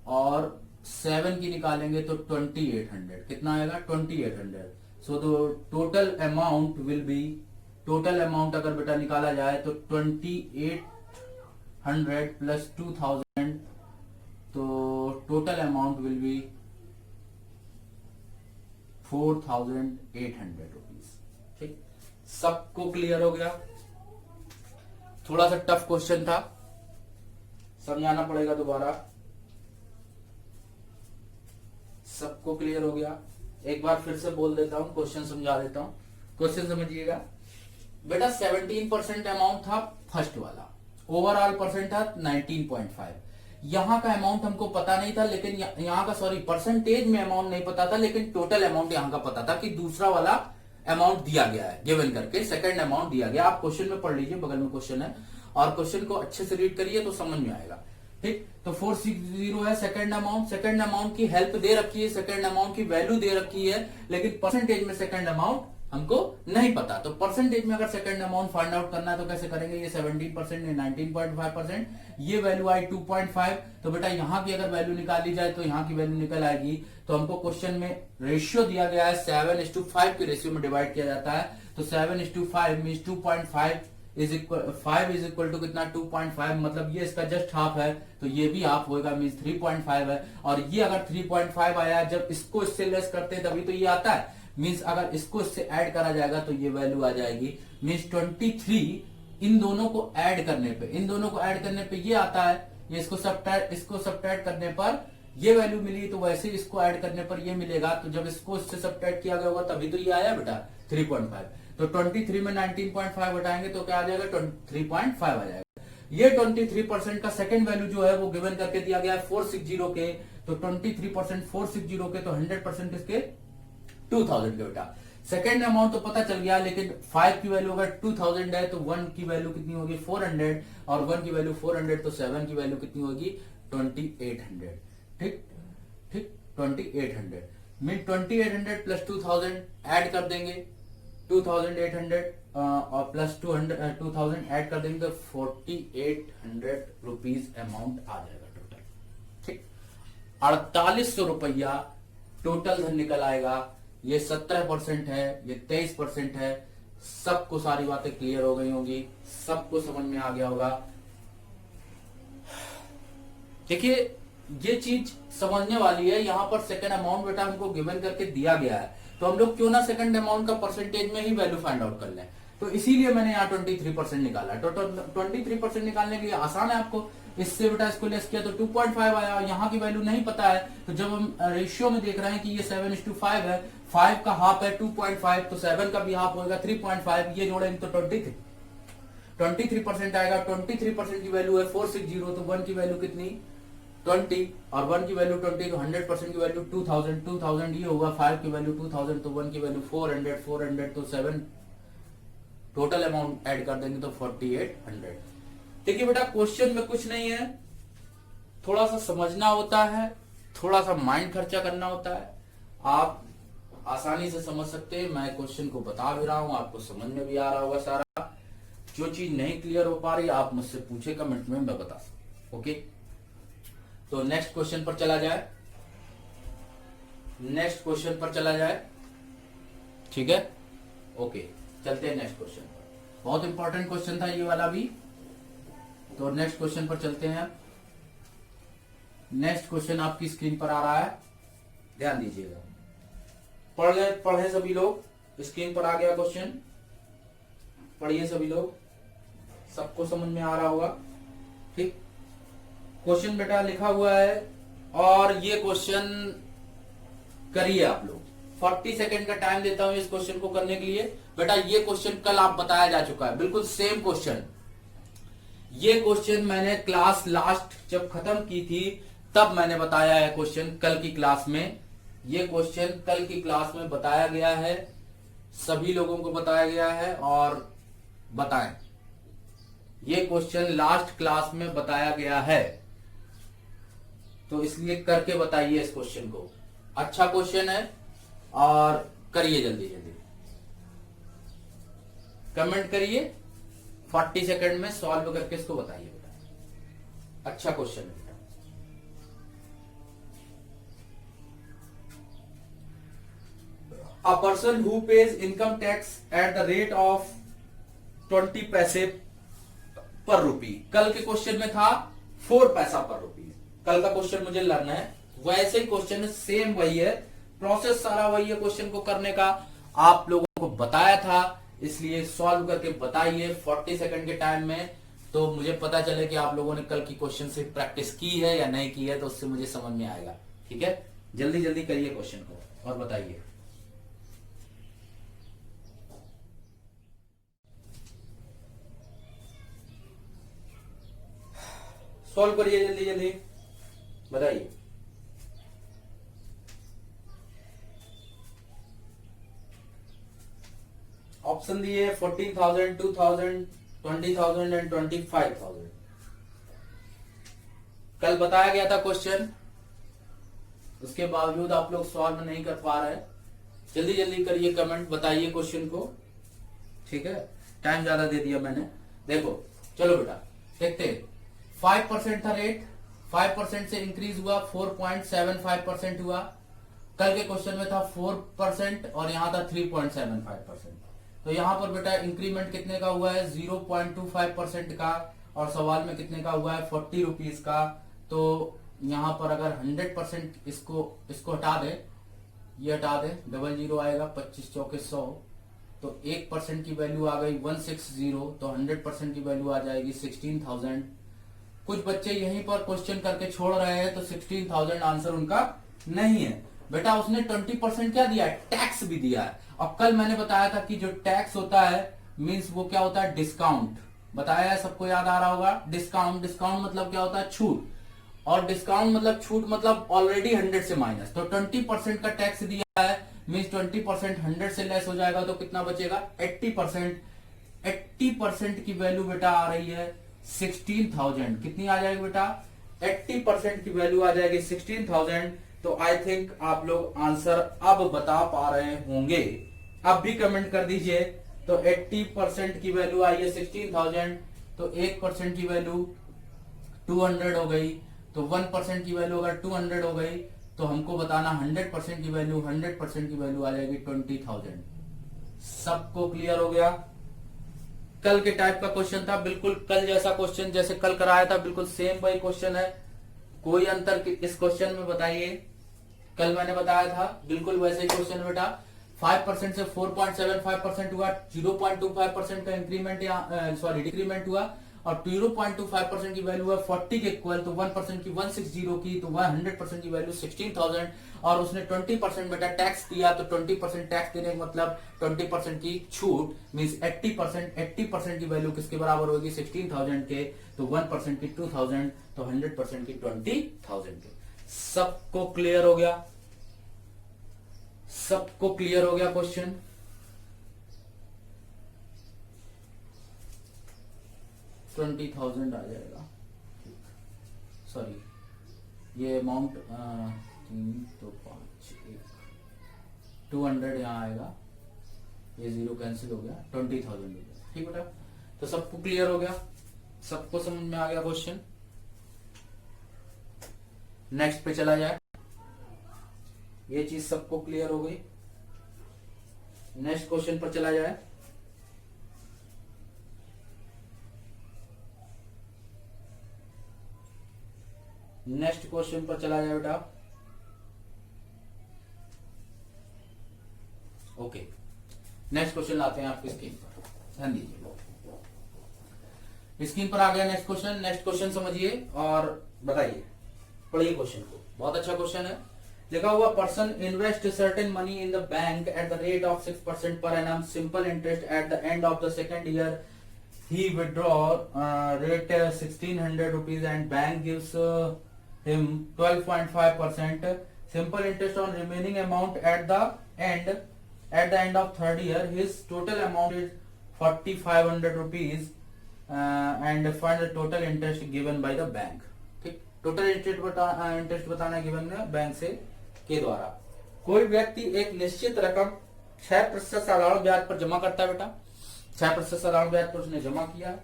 और 7 की निकालेंगे तो 2800। कितना आएगा, 2800। So the total amount will be, total amount अगर बेटा निकाला जाए तो 2800 प्लस 2000, तो total amount will be 4800 rupees. ठीक, सबको क्लियर हो गया। थोड़ा सा टफ क्वेश्चन था, समझाना पड़ेगा दोबारा। सबको क्लियर हो गया, एक बार फिर से बोल देता हूं, क्वेश्चन समझा देता हूं, क्वेश्चन समझिएगा बेटा। 17% अमाउंट था फर्स्ट वाला, ओवरऑल परसेंट था 19.5। यहां का अमाउंट हमको पता नहीं था, लेकिन यहां का, सॉरी, परसेंटेज में अमाउंट नहीं पता था, लेकिन टोटल अमाउंट यहां का पता था कि दूसरा वाला अमाउंट दिया गया है, गिवन करके सेकंड अमाउंट दिया गया। आप क्वेश्चन में पढ़ लीजिए, बगल में क्वेश्चन है, और क्वेश्चन को अच्छे से रीड करिए तो समझ में आएगा। ठीक, तो 460 है सेकंड अमाउंट, सेकंड अमाउंट की हेल्प दे रखी है, सेकंड अमाउंट की वैल्यू दे रखी है, लेकिन परसेंटेज में सेकंड अमाउंट हमको नहीं पता। तो परसेंटेज में अगर सेकंड अमाउंट फाइंड आउट करना है तो कैसे करेंगे, ये 17%, ये 19.5%, ये वैल्यू आई 2.5, तो बेटा यहाँ की अगर वैल्यू निकाली जाए तो यहाँ की वैल्यू निकल आएगी। तो हमको क्वेश्चन में रेशियो दिया गया है 7:5 के रेशियो में डिवाइड किया जाता है, तो 7:5 मीन्स 2.5 इज इक्वल टू कितना, 2.5, मतलब ये इसका जस्ट हाफ है, तो ये भी हाफ होगा, मीन्स 3.5 है। और ये अगर 3.5 आया, जब इसको इससे लेस करते हैं तभी तो ये आता है, मीन्स अगर इसको इससे ऐड करा जाएगा तो ये वैल्यू आ जाएगी, मीन्स 23। इन दोनों को ऐड करने पे ये आता है, ये इसको सब्ट्रैक्ट करने पर ये वैल्यू मिली, तो वैसे इसको ऐड करने पर ये मिलेगा। तो जब इसको इससे सब्ट्रैक्ट किया गया होगा तभी तो ये आया बेटा 3.5। तो 23 में 19.5 घटाएंगे तो क्या आ जाएगा, 3.5 आ जाएगा। ये 23% का सेकंड वैल्यू जो है वो गिवन करके दिया गया है 460 के, तो 23% 460 के, तो 100% इसके 2000 के बेटा। सेकंड अमाउंट तो पता चल गया, लेकिन 5 की वैल्यू अगर 2000 है तो 1 की वैल्यू कितनी होगी 400, और 1 की वैल्यू 400, तो 7 की वैल्यू कितनी होगी 2800। ठीक, 2800 मीन 2800 प्लस 2000 ऐड कर देंगे, 2800 और प्लस 2000 ऐड कर देंगे तो 4800 रुपीज अमाउंट आ जाएगा टोटल। ठीक, 4800 रुपया टोटल धन निकल आएगा। ये 17% है, ये 23% है। सबको सारी बातें क्लियर हो गई होंगी, सबको समझ में आ गया होगा। देखिए, ये चीज समझने वाली है। यहां पर सेकंड अमाउंट बेटा हमको गिवन करके दिया गया है, तो हम लोग क्यों ना सेकंड अमाउंट का परसेंटेज में ही वैल्यू फाइंड आउट कर लें। तो इसीलिए मैंने यहाँ 23% निकाला। टोटल 23% निकालने के लिए आसान है आपको, इससे बेटा इसको लेस किया तो 2.5 आया। यहाँ की वैल्यू नहीं पता है, तो जब हम रेशियो में देख रहे हैं कि ये 7:5 है, 5 का हाफ है 2.5, तो 7 का भी हाफ होगा 3.5, ये जोड़ेंगे तो 23% आएगा। 23% की वैल्यू है 460, तो 1 की वैल्यू कितनी 20 और 1 की वैल्यू 20 तो 100% की वैल्यू 2000, 2000 ये होगा, 5 की वैल्यू 2000 तो 1 की वैल्यू 400, 400 तो 7, टोटल अमाउंट ऐड कर देंगे तो 4800। देखिए बेटा क्वेश्चन में कुछ नहीं है, थोड़ा सा समझना होता है, थोड़ा सा माइंड खर्चा करना होता है, आप आसानी से समझ सकते हैं। मैं क्वेश्चन को बता भी रहा हूं, आपको समझ में भी आ रहा होगा सारा। जो चीज नहीं क्लियर हो पा रही आप मुझसे पूछे कमेंट में, मैं बता सकता। ओके, तो नेक्स्ट क्वेश्चन पर चला जाए, नेक्स्ट क्वेश्चन पर चला जाए, ठीक है। ओके, चलते हैं नेक्स्ट क्वेश्चन पर। बहुत इंपॉर्टेंट क्वेश्चन था ये वाला भी, तो नेक्स्ट क्वेश्चन पर चलते हैं। नेक्स्ट क्वेश्चन आपकी स्क्रीन पर आ रहा है, ध्यान दीजिएगा। पढ़े सभी लोग, स्क्रीन पर आ गया क्वेश्चन, पढ़िए सभी लोग, सबको समझ में आ रहा होगा, ठीक। क्वेश्चन बेटा लिखा हुआ है और ये क्वेश्चन करिए आप लोग। 40 सेकेंड का टाइम देता हूं इस क्वेश्चन को करने के लिए। बेटा ये क्वेश्चन कल आप बताया जा चुका है, बिल्कुल सेम क्वेश्चन। ये क्वेश्चन मैंने क्लास लास्ट जब खत्म की थी तब मैंने बताया है क्वेश्चन, कल की क्लास में। ये क्वेश्चन कल की क्लास में बताया गया है, सभी लोगों को बताया गया है। और बताएं, ये क्वेश्चन लास्ट क्लास में बताया गया है, तो इसलिए करके बताइए इस क्वेश्चन को। अच्छा क्वेश्चन है और करिए जल्दी जल्दी, कमेंट करिए, 40 सेकंड में सॉल्व करके इसको बताइए बेटा। अच्छा क्वेश्चन है बेटा। A person who pays income tax at the rate of 20 पैसे पर रुपी, कल के क्वेश्चन में था 4 पैसा पर रुपी। कल का क्वेश्चन मुझे लर्न है, वैसे ही क्वेश्चन है, सेम वही है, प्रोसेस सारा वही है क्वेश्चन को करने का। आप लोगों को बताया था, इसलिए सॉल्व करके बताइए 40 सेकंड के टाइम में, तो मुझे पता चले कि आप लोगों ने कल की क्वेश्चन से प्रैक्टिस की है या नहीं की है, तो उससे मुझे समझ में आएगा। ठीक है, जल्दी जल्दी करिए क्वेश्चन को और बताइए। सॉल्व करिए जल्दी जल्दी, बताइए। ऑप्शन दिए 14,000, 2,000, 20,000 एंड 25,000। कल बताया गया था क्वेश्चन, उसके बावजूद आप लोग सॉल्व नहीं कर पा रहे। जल्दी जल्दी करिए, कमेंट बताइए क्वेश्चन को, ठीक है। टाइम ज्यादा दे दिया मैंने। देखो चलो बेटा देखते हैं। 5% था रेट, 5% से इंक्रीज हुआ, 4.75% हुआ। कल के क्वेश्चन में था 4% और यहां था 3.75%। तो यहां पर बेटा इंक्रीमेंट कितने का हुआ है, 0.25% का, और सवाल में कितने का हुआ है, 40 रुपीज का। तो यहां पर अगर 100% इसको हटा दे, ये हटा दे, डबल जीरो आएगा, 25 चौके 100, तो 1% की वैल्यू आ गई 160, तो 100% की वैल्यू आ जाएगी 16,000। कुछ बच्चे यहीं पर क्वेश्चन करके छोड़ रहे हैं, तो 16,000 आंसर उनका नहीं है। बेटा उसने 20% क्या दिया है, टैक्स भी दिया है। अब कल मैंने बताया था कि जो टैक्स होता है मींस वो क्या होता है, डिस्काउंट। बताया है, सबको याद आ रहा होगा। डिस्काउंट, डिस्काउंट मतलब क्या होता है, छूट, और डिस्काउंट मतलब छूट मतलब ऑलरेडी 100 से माइनस। तो 20% का टैक्स दिया है, मींस 20% 100 से लेस हो जाएगा, तो कितना बचेगा, 80%। 80% की वैल्यू बेटा आ रही है 16,000। कितनी आ जाएगी बेटा, 80% की वैल्यू आ जाएगी 16,000। तो आई थिंक आप लोग आंसर अब बता पा रहे होंगे। अब भी कमेंट कर दीजिए। तो 80% की वैल्यू आई है 16,000, तो 1% की वैल्यू 200 हो गई, तो 1% की वैल्यू अगर 200 हो गई, तो हमको बताना 100% की वैल्यू, 100% की वैल्यू आ जाएगी 20,000। सबको क्लियर हो गया। कल के टाइप का क्वेश्चन था, बिल्कुल कल जैसा क्वेश्चन जैसे कल कराया था, बिल्कुल सेम वही क्वेश्चन है। कोई अंतर इस क्वेश्चन में बताइए। कल मैंने बताया था बिल्कुल वैसे ही क्वेश्चन बेटा। 5% से 4.75% हुआ, 0.25% का इंक्रीमेंट या डिक्रीमेंट हुआ, और 0.25% की वैल्यू है 40 के इक्वल, तो 1% की 160 की, तो 100% की वैल्यू 16,000। और उसने 20% बेटा टैक्स दिया, तो 20% टैक्स देने का मतलब 20% की छूट मीन्स 80% की वैल्यू किसके बराबर होगी 16,000 के, तो 1% की 2,000, तो 100% की 20,000 के। सबको क्लियर हो गया? सबको क्लियर हो गया क्वेश्चन? $20,000 आ जाएगा, सॉरी ये अमाउंट 3 तो 5 1 200 यहाँ आएगा, ये 0 कैंसिल हो गया, 20,000 हो गया। ठीक बेटा, तो सबको क्लियर हो गया? सबको समझ में आ गया क्वेश्चन? नेक्स्ट पे चला जाए। ये चीज सबको क्लियर हो गई? नेक्स्ट क्वेश्चन पर चला जाए। नेक्स्ट क्वेश्चन पर चला जाए बेटा। ओके, नेक्स्ट क्वेश्चन लाते हैं आपकी स्क्रीन पर, ध्यान दीजिए। स्क्रीन पर आ गया नेक्स्ट क्वेश्चन। नेक्स्ट क्वेश्चन समझिए और बताइए, पढ़िए क्वेश्चन को, बहुत अच्छा क्वेश्चन है। लिखा हुआ person invest certain money in the bank at the rate of 6% per annum simple interest at the end of the second year he withdraw rate 1600 rupees and bank gives him 12.5% simple interest on remaining amount at the end of third year. His total amount is 4,500 rupees and find the total interest given by the bank. ठीक, total interest बताना given है bank से के द्वारा। कोई व्यक्ति एक निश्चित रकम 6% सालाना ब्याज पर जमा करता है बेटा, 6% सालाना ब्याज पर उसने जमा किया,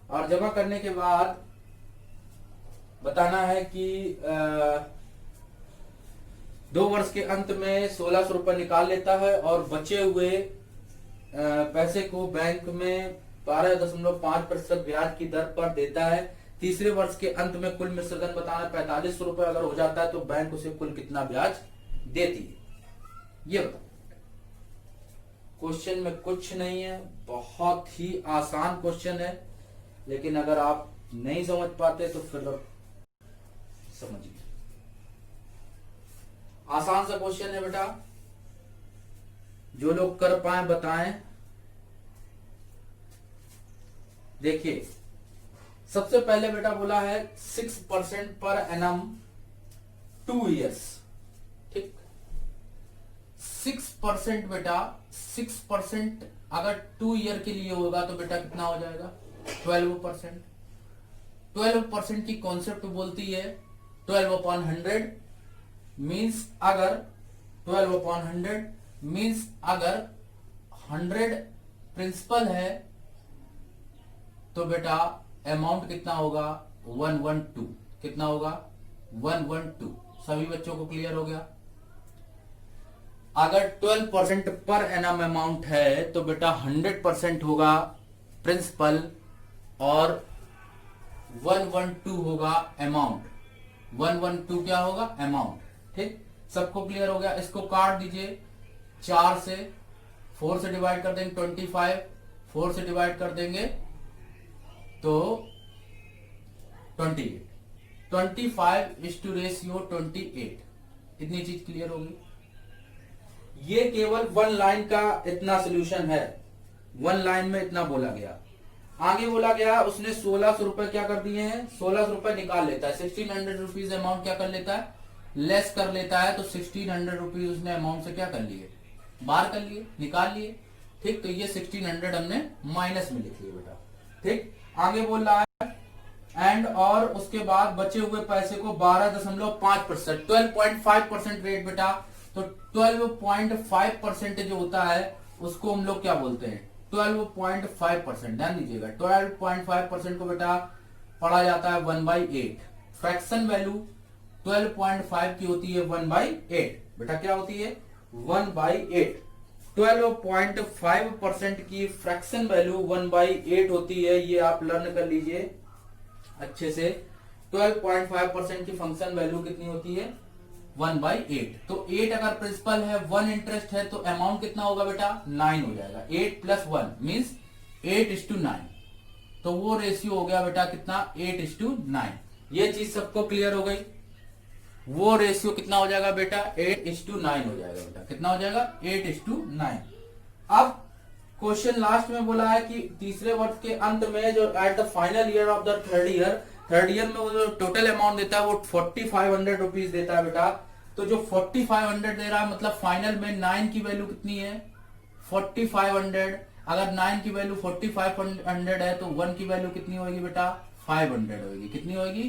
और जमा करने के बाद बताना है कि 2 वर्ष के अंत में 1,600 रुपए निकाल लेता है और बचे हुए पैसे को बैंक में 12.5% ब्याज की दर पर देता है। तीसरे वर्ष के अंत में कुल मिश्रधन बताना 4,500 रुपए अगर हो जाता है तो बैंक उसे कुल कितना ब्याज देती है, ये बताओ। क्वेश्चन में कुछ नहीं है, बहुत ही आसान क्वेश्चन है, लेकिन अगर आप नहीं समझ पाते तो फिर समझिए। आसान सा क्वेश्चन है बेटा, जो लोग कर पाए बताएं। देखिए, सबसे पहले बेटा बोला है 6% पर एनम 2 इयर्स। ठीक, 6% बेटा, 6% अगर 2 ईयर के लिए होगा तो बेटा कितना हो जाएगा 12%। 12% की कॉन्सेप्ट बोलती है 12/100 मीन्स अगर 12/100 मीन्स अगर 100 प्रिंसिपल है तो बेटा अमाउंट कितना होगा 112। कितना होगा 112। सभी बच्चों को क्लियर हो गया? अगर 12% पर एनम अमाउंट है तो बेटा 100% होगा प्रिंसिपल और 112 होगा अमाउंट। 112 क्या होगा अमाउंट। ठीक, सबको क्लियर हो गया? इसको काट दीजिए 4 से, 4 से डिवाइड कर देंगे 25, 4 से डिवाइड कर देंगे तो 28, 25:28। इतनी चीज क्लियर होगी? ये केवल 1 लाइन का इतना सोल्यूशन है, 1 लाइन में इतना बोला गया। आगे बोला गया उसने 1,600 रुपए क्या कर दिए हैं, 1,600 रुपए निकाल लेता है। 1,600 रुपीज अमाउंट क्या कर लेता है, लेस कर लेता है, तो 1,600 रुपीज उसने अमाउंट से क्या कर लिए, बाहर कर लिए, निकाल लिए। ठीक, तो ये 1,600 हमने माइनस में लिख लिए बेटा। ठीक, आगे बोल रहा है एंड और उसके बाद बचे हुए पैसे को 12.5%, 12.5% रेट बेटा। तो 12.5% जो होता है उसको हम लोग क्या बोलते हैं 12.5%। ध्यान दीजिएगा, 12.5% को बेटा पढ़ा जाता है 1/8। फ्रैक्शन वैल्यू 12.5 की होती है 1/8। बेटा क्या होती है 1/8। 12.5% की फ्रैक्शन वैल्यू 1/8 होती है, ये आप लर्न कर लीजिए अच्छे से। 12.5% की फंक्शन वैल्यू कितनी होती है 1/8। तो 8 अगर प्रिंसिपल है, 1 इंटरेस्ट है, तो अमाउंट कितना होगा बेटा 9 हो जाएगा। 8 + 1 मीन्स 8:9। तो वो रेशियो हो गया बेटा कितना 8:9। ये चीज सबको क्लियर हो गई। वो रेशियो कितना हो जाएगा बेटा 8:9 हो जाएगा बेटा। कितना हो जाएगा 8:9। अब क्वेश्चन लास्ट में बोला है कि तीसरे वर्ष के अंत में जो at the final year of the third year में वो जो टोटल अमाउंट देता है वो 4500 रुपीज देता है बेटा। तो जो 4500 दे रहा है मतलब फाइनल में 9 की वैल्यू कितनी है 4500। अगर 9 की वैल्यू 4500 है तो 1 की वैल्यू कितनी होगी बेटा 500 होगी। कितनी होगी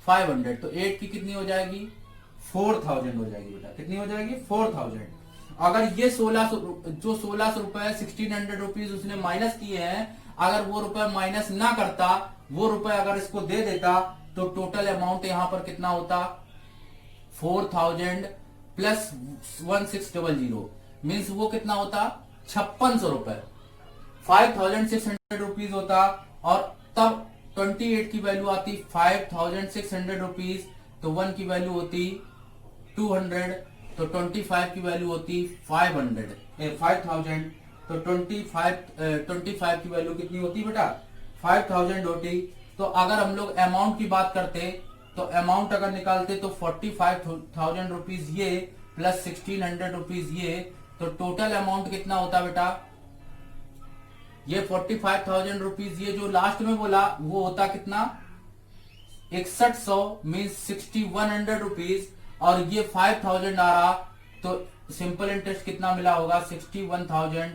500। तो 8 की कितनी हो जाएगी 4000 हो जाएगी बेटा। कितनी हो जाएगी 4000। अगर ये 1600 रुपए 1600 रुपीज उसने माइनस किए हैं, अगर वो रुपए माइनस ना करता, वो रुपए अगर इसको दे देता तो टोटल अमाउंट यहां पर कितना होता 4000 प्लस 1600 मीन्स वो कितना होता 5600 रुपए 5600 रुपीज होता। और तब 28 की वैल्यू आती 5600 रुपीज तो 1 की वैल्यू होती 200 तो 25 की वैल्यू होती 5000 तो 25 की वैल्यू कितनी होती बेटा 5000 होती। तो अगर हम लोग अमाउंट की बात करते तो अमाउंट अगर निकालते तो 45,000 रुपीज ये प्लस 1600 रुपीज ये, तो टोटल अमाउंट कितना होता बेटा ये 45,000 रुपीज ये जो लास्ट में बोला वो होता कितना 6100 मीन्स 6100 रुपीज। और ये 5000 आ रहा तो सिंपल इंटरेस्ट कितना मिला होगा 61,000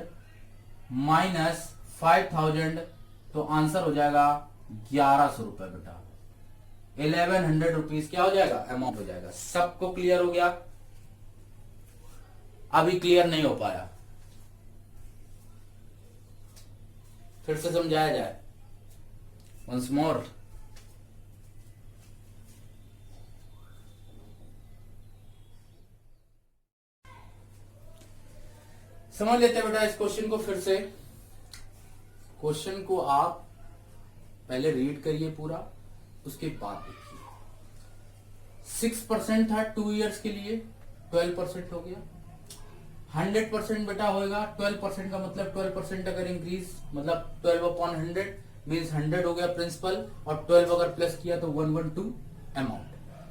माइनस 5000 तो आंसर हो जाएगा 1100 रुपए बेटा। 1100 रुपीज क्या हो जाएगा अमाउंट हो जाएगा। सबको क्लियर हो गया। अभी क्लियर नहीं हो पाया फिर से समझाया जाए वंस मोर। समझ लेते हैं बेटा इस क्वेश्चन को फिर से। क्वेश्चन को आप पहले रीड करिए पूरा, उसके बाद देखिए। 6% था 2 इयर्स के लिए 12% हो गया। 100% बेटा होगा 12% का मतलब 12% अगर इंक्रीज मतलब 12/100 मीन्स 100 हो गया प्रिंसिपल और 12 अगर प्लस किया तो 112 amount.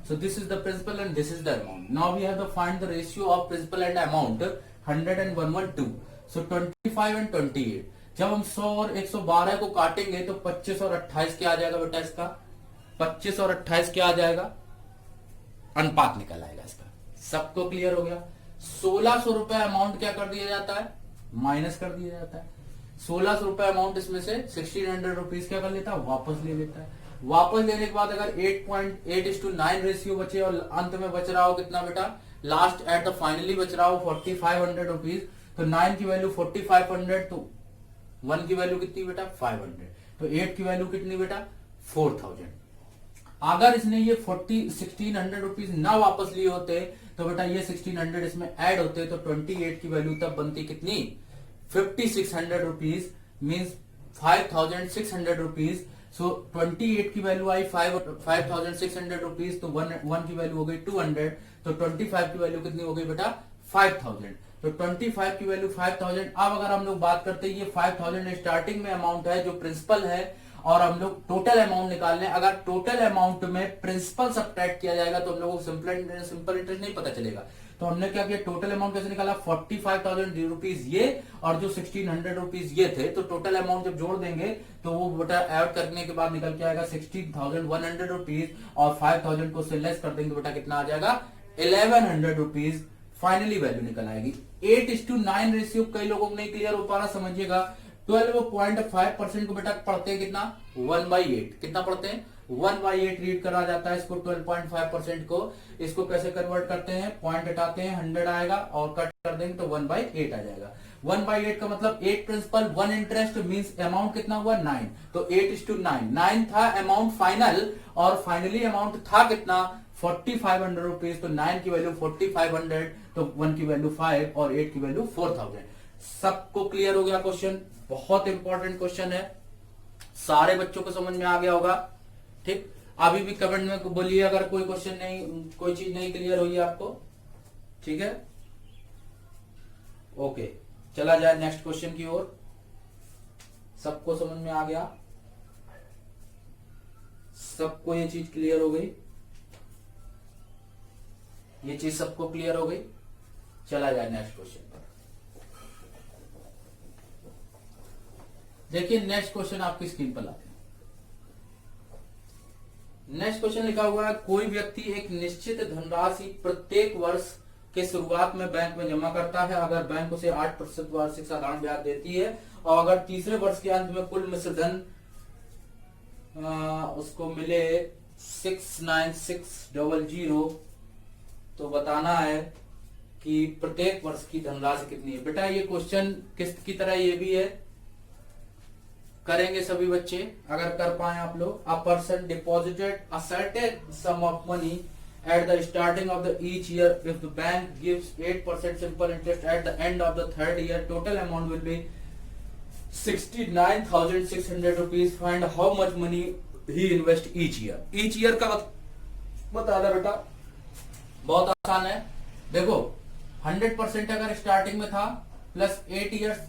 So this is the principal and this is the amount. Now we have to find the ratio of principal and amount 100 and 112. So 25 and 28. जब हम 100 और 112 को काटेंगे तो 25 और 28 क्या आ जाएगा बेटा इसका 25 और 28 क्या आ जाएगा अनुपात निकल आएगा इसका। सबको क्लियर हो गया। 1600 रुपए अमाउंट क्या कर दिया जाता है माइनस कर दिया जाता है। 1600 रुपए अमाउंट इसमें से 1600 रुपीज क्या कर लेता है वापस ले लेता है। वापस लेने के बाद अगर 8.8:9 रेशियो बचे और अंत में बच रहा हो कितना बेटा लास्ट एट द फाइनली बच रहा हो 4500 रुपीज तो 9 की वैल्यू 4500 तो 1 की वैल्यू कितनी बेटा 500 तो 8 की वैल्यू कितनी बेटा 4000। अगर इसने ये 1600 रुपीज ना वापस लिए होते तो बेटा ये 1600 इसमें ऐड होते तो 28 की वैल्यू तब बनती कितनी 5600 रुपीज मीन्स 5600 रुपीज। सो 28 की वैल्यू आई 5600 रुपीज तो 1 की वैल्यू हो गई 200 तो 25 की वैल्यू कितनी हो गई बेटा 5000 तो 25 की वैल्यू 5000। अब अगर हम लोग बात करते हैं ये 5000 स्टार्टिंग में अमाउंट है जो प्रिंसिपल है और हम लोग टोटल अमाउंट निकाल लें। अगर टोटल अमाउंट में प्रिंसिपल सब्ट्रैक्ट किया जाएगा तो हम लोगों को सिंपल इंटरेस्ट नहीं पता चलेगा। तो हमने क्या किया टोटल अमाउंट कैसे निकाला 45,000 रुपीज ये और जो 1600 रुपीज ये थे तो टोटल अमाउंट जब जोड़ देंगे तो वो बेटा ऐड करने के बाद निकल के आएगा 16,100 रुपीज और 5,000 को से लेस कर देंगे बेटा कितना आ जाएगा 1100 रुपीज फाइनली वैल्यू निकल आएगी। 8:9 रेशियो कई लोगों को नहीं क्लियर हो पा रहा समझिएगा। 12.5% को बेटा पढ़ते हैं कितना 1/8 कितना पढ़ते हैं 1/8 रीड करा जाता है इसको 12.5% को। इसको कैसे कन्वर्ट करते हैं पॉइंट हटाते हैं 100 आएगा और कट कर देंगे तो 1/8 आ जाएगा। 1/8 का मतलब 8 प्रिंसिपल 1 इंटरेस्ट मींस अमाउंट कितना हुआ 9 तो 8:9 9 था अमाउंट फाइनल और फाइनली अमाउंट था कितना 4500 रुपीज तो 9 की वैल्यू 4500 तो 1 की वैल्यू 5 और 8 की वैल्यू 4000। सबको क्लियर हो गया क्वेश्चन। बहुत इंपॉर्टेंट क्वेश्चन है सारे बच्चों को समझ में आ गया होगा। ठीक अभी भी कमेंट में बोलिए अगर कोई क्वेश्चन नहीं कोई चीज नहीं क्लियर हुई आपको। ठीक है ओके चला जाए नेक्स्ट क्वेश्चन की ओर। सबको समझ में आ गया। सबको ये चीज क्लियर हो गई? ये चीज सबको क्लियर हो गई? चला जाए नेक्स्ट क्वेश्चन पर। देखिए नेक्स्ट क्वेश्चन आपकी स्क्रीन पर लाते हैं। नेक्स्ट क्वेश्चन लिखा हुआ है, कोई व्यक्ति एक निश्चित धनराशि प्रत्येक वर्ष के शुरुआत में बैंक में जमा करता है। अगर बैंक उसे 8% वार्षिक साधारण ब्याज देती है और अगर तीसरे वर्ष के अंत में कुल मिश्र धन उसको मिले 69600, तो बताना है कि प्रत्येक वर्ष की धनराशि कितनी है। बेटा ये क्वेश्चन किस की तरह ये भी है, करेंगे सभी बच्चे अगर कर पाए आप लोग। A person deposited a certain some of money at the starting of the each year, if the bank gives 8% simple interest at the end of the third year, total amount will be 69,600 rupees. Find how much money he invest each year. Each year का बता दे बेटा, बहुत आसान है। देखो 100% अगर starting में था प्लस 8 ईयर्स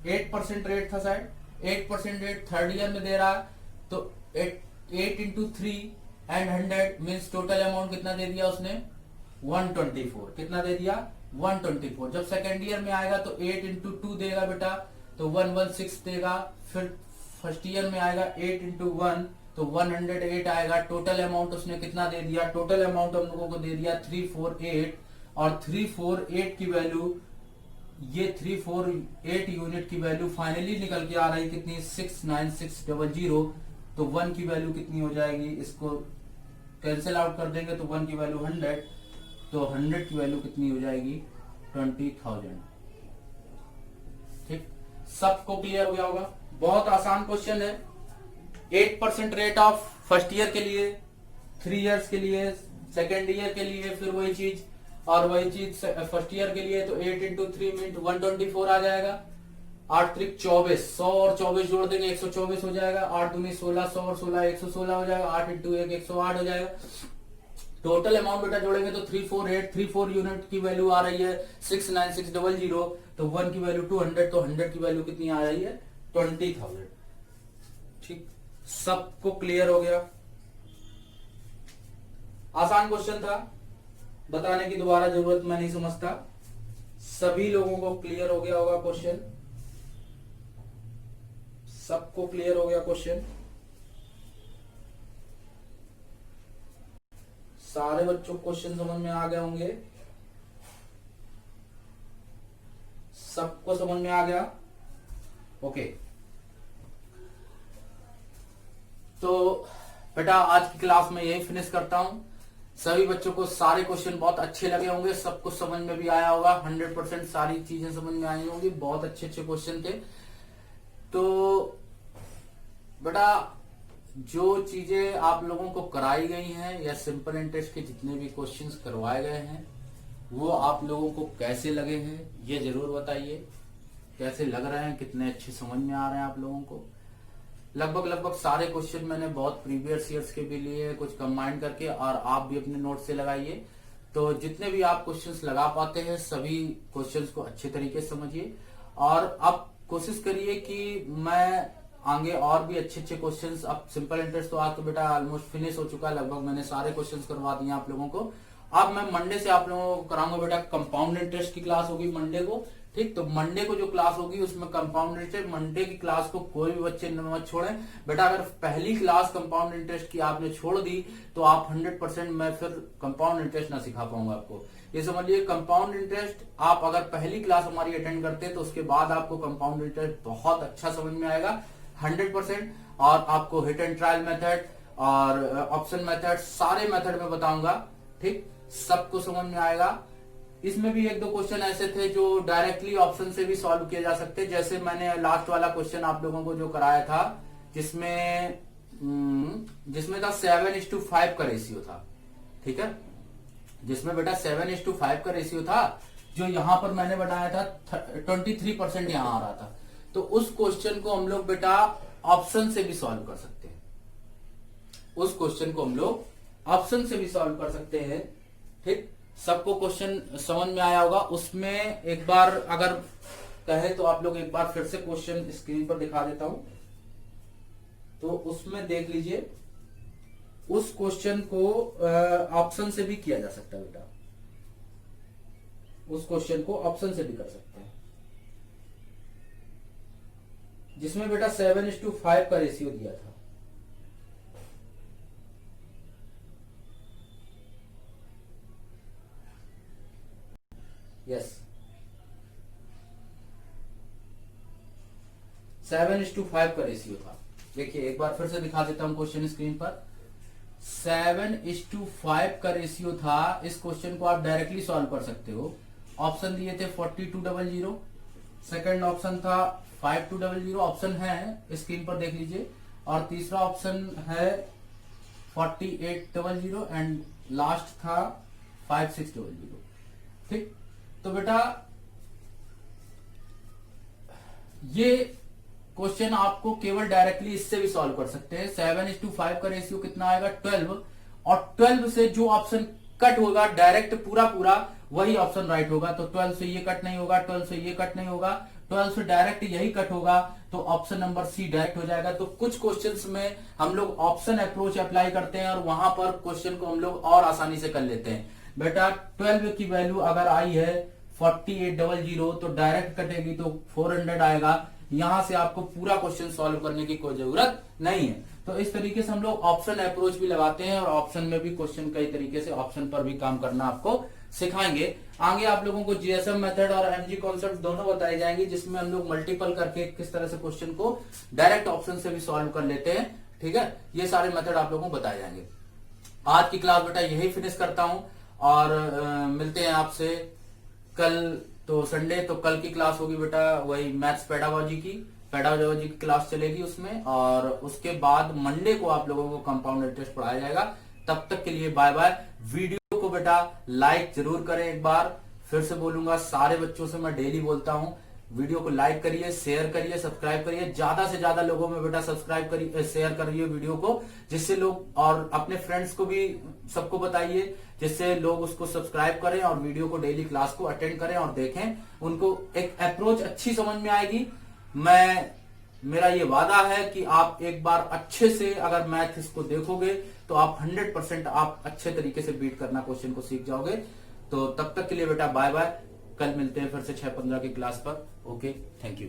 8% रेट था शायद, 8% रेट थर्ड ईयर में दे रहा है, तो 8 into 3 and 100 means total amount कितना दे दिया उसने 124। कितना दे दिया 124। जब सेकेंड ईयर में आएगा तो 8 इंटू 2 देगा बेटा, तो 116 देगा। फिर फर्स्ट ईयर में आएगा 8 इंटू 1 तो 108 आएगा। टोटल अमाउंट उसने कितना दे दिया, टोटल अमाउंट हम लोगों को दे दिया 348, और 348 की वैल्यू, ये 348 यूनिट की वैल्यू फाइनली निकल के आ रही कितनी 69600। तो 1 की वैल्यू कितनी हो जाएगी, इसको कैंसिल आउट कर देंगे तो 1 की वैल्यू 100, तो 100 की वैल्यू कितनी हो जाएगी 20,000। ठीक, सबको क्लियर हो गया होगा? बहुत आसान क्वेश्चन है। 8% रेट ऑफ फर्स्ट ईयर के लिए, 3 इयर्स के लिए, सेकेंड ईयर के लिए फिर वही चीज, और वही चीज फर्स्ट ईयर के लिए, तो 8 इंटू 3 मीन 124 आ जाएगा। 8 त्रिक 24, 100 और 24 जोड़ देंगे 124 हो जाएगा। 8 दूनी 16, 100 और 16 116 हो जाएगा। 8 इंटू 1 108 हो जाएगा। टोटल अमाउंट बेटा जोड़ेंगे तो 348 यूनिट की वैल्यू आ रही है 69600, तो 1 की वैल्यू 200, तो 100 की वैल्यू कितनी आ रही है 20,000। ठीक, सबको क्लियर हो गया? आसान क्वेश्चन था, बताने की दोबारा जरूरत मैं नहीं समझता। सभी लोगों को क्लियर हो गया होगा क्वेश्चन? सबको क्लियर हो गया क्वेश्चन? सारे बच्चों को क्वेश्चन समझ में आ गए होंगे? सबको समझ में आ गया? ओके, तो बेटा आज की क्लास में यही फिनिश करता हूं। सभी बच्चों को सारे क्वेश्चन बहुत अच्छे लगे होंगे, सब कुछ समझ में भी आया होगा, 100% सारी चीजें समझ में आई होंगी। बहुत अच्छे अच्छे क्वेश्चन थे। तो बेटा जो चीजें आप लोगों को कराई गई हैं या सिंपल इंटरेस्ट के जितने भी क्वेश्चंस करवाए गए हैं वो आप लोगों को कैसे लगे हैं ये जरूर बताइए। कैसे लग रहे हैं, कितने अच्छे समझ में आ रहे हैं आप लोगों को? लगभग सारे क्वेश्चन मैंने बहुत प्रीवियस ईयर्स के भी लिए कुछ कंबाइन करके, और आप भी अपने नोट से लगाइए। तो जितने भी आप क्वेश्चंस लगा पाते हैं सभी क्वेश्चंस को अच्छे तरीके से समझिए, और अब कोशिश करिए कि मैं आगे और भी अच्छे अच्छे क्वेश्चंस, अब सिंपल इंटरेस्ट तो आज तो बेटा ऑलमोस्ट फिनिश हो चुका है, लगभग मैंने सारे क्वेश्चंस करवा दिए आप लोगों को। अब मैं मंडे से आप लोगों को कराऊंगा बेटा कंपाउंड इंटरेस्ट की क्लास होगी मंडे को। ठीक, तो मंडे को जो क्लास होगी उसमें कंपाउंड इंटरेस्ट, मंडे की क्लास को कोई भी बच्चे मत छोड़ें बेटा। अगर पहली क्लास कंपाउंड इंटरेस्ट की आपने छोड़ दी तो आप 100% मैं फिर कंपाउंड इंटरेस्ट ना सिखा पाऊंगा आपको। ये समझिए, कंपाउंड इंटरेस्ट आप अगर पहली क्लास हमारी अटेंड करते हैं तो उसके बाद आपको कंपाउंड इंटरेस्ट बहुत अच्छा समझ में आएगा 100%। और आपको हिट एंड ट्रायल मेथड और ऑप्शन मेथड सारे मेथड में बताऊंगा। ठीक, सबको समझ में आएगा। इसमें भी एक दो क्वेश्चन ऐसे थे जो डायरेक्टली ऑप्शन से भी सॉल्व किए जा सकते, जैसे मैंने लास्ट वाला क्वेश्चन आप लोगों को जो कराया था जिसमें था 7:5 का रेशियो था। ठीक है, जिसमें बेटा 7:5 का रेशियो था, जो यहां पर मैंने बताया था 23% यहां आ रहा था। तो उस क्वेश्चन को हम लोग बेटा ऑप्शन से भी सॉल्व कर सकते हैं। उस क्वेश्चन को हम लोग ऑप्शन से भी सॉल्व कर सकते हैं। ठीक, सबको क्वेश्चन समझ में आया होगा? उसमें एक बार अगर कहे तो आप लोग एक बार फिर से क्वेश्चन स्क्रीन पर दिखा देता हूं, तो उसमें देख लीजिए। उस क्वेश्चन को ऑप्शन से भी किया जा सकता है बेटा, उस क्वेश्चन को ऑप्शन से भी कर सकते हैं, जिसमें बेटा 7:5 का रेशियो दिया था। यस, 7:5 का रेशियो था। देखिए एक बार फिर से दिखा देता हूं क्वेश्चन स्क्रीन पर। 7:5 का रेशियो था। इस क्वेश्चन को आप डायरेक्टली सॉल्व कर सकते हो। ऑप्शन दिए थे 4200, सेकंड ऑप्शन था 5200, ऑप्शन है स्क्रीन पर देख लीजिए, और तीसरा ऑप्शन है 4800 एंड लास्ट था 5600। ठीक, तो बेटा ये क्वेश्चन आपको केवल डायरेक्टली इससे भी सॉल्व कर सकते हैं। 7:5 का रेशियो कितना आएगा 12, और 12 से जो ऑप्शन कट होगा डायरेक्ट पूरा पूरा वही ऑप्शन राइट होगा। तो 12 से ये कट नहीं होगा, 12 से ये कट नहीं होगा, 12 से डायरेक्ट यही कट होगा, तो ऑप्शन नंबर सी डायरेक्ट हो जाएगा। तो कुछ क्वेश्चंस में हम लोग ऑप्शन अप्रोच अप्लाई करते हैं और वहां पर क्वेश्चन को हम लोग और आसानी से कर लेते हैं। बेटा 12 की वैल्यू अगर आई है 4800 तो डायरेक्ट कटेगी तो 400 आएगा। यहां से आपको पूरा क्वेश्चन सॉल्व करने की कोई जरूरत नहीं है। तो इस तरीके से हम लोग ऑप्शन अप्रोच भी लगाते हैं और ऑप्शन में भी क्वेश्चन कई तरीके से ऑप्शन पर भी काम करना आपको सिखाएंगे। आगे आप लोगों को जीएसएम मेथड और एमजी कॉन्सेप्ट दोनों बताए जाएंगे, जिसमें हम लोग मल्टीपल करके किस तरह से क्वेश्चन को डायरेक्ट ऑप्शन से भी सॉल्व कर लेते हैं। ठीक है, ये सारे मेथड आप लोगों को बताए जाएंगे। आज की क्लास बेटा यही फिनिश करता हूं और मिलते हैं आपसे कल। तो संडे, तो कल की क्लास होगी बेटा वही मैथ्स पेडागोजी की क्लास चलेगी उसमें, और उसके बाद मंडे को आप लोगों को कंपाउंड इंटरेस्ट पढ़ाया जाएगा। तब तक के लिए बाय बाय। वीडियो को बेटा लाइक जरूर करें। एक बार फिर से बोलूंगा, सारे बच्चों से मैं डेली बोलता हूं, वीडियो को लाइक करिए, शेयर करिए, सब्सक्राइब करिए, ज्यादा से ज्यादा लोगों में बेटा सब्सक्राइब करिए, शेयर करिए वीडियो को, जिससे लोग, और अपने फ्रेंड्स को भी सबको बताइए, जिससे लोग उसको सब्सक्राइब करें और वीडियो को डेली क्लास को अटेंड करें और देखें। उनको एक अप्रोच अच्छी समझ में आएगी। मेरा ये वादा है कि आप एक बार अच्छे से अगर मैथ इसको देखोगे तो आप 100% आप अच्छे तरीके से बीट करना क्वेश्चन को सीख जाओगे। तो तब तक के लिए बेटा बाय बाय। कल मिलते हैं फिर से 6:15 की क्लास पर। Okay, thank you.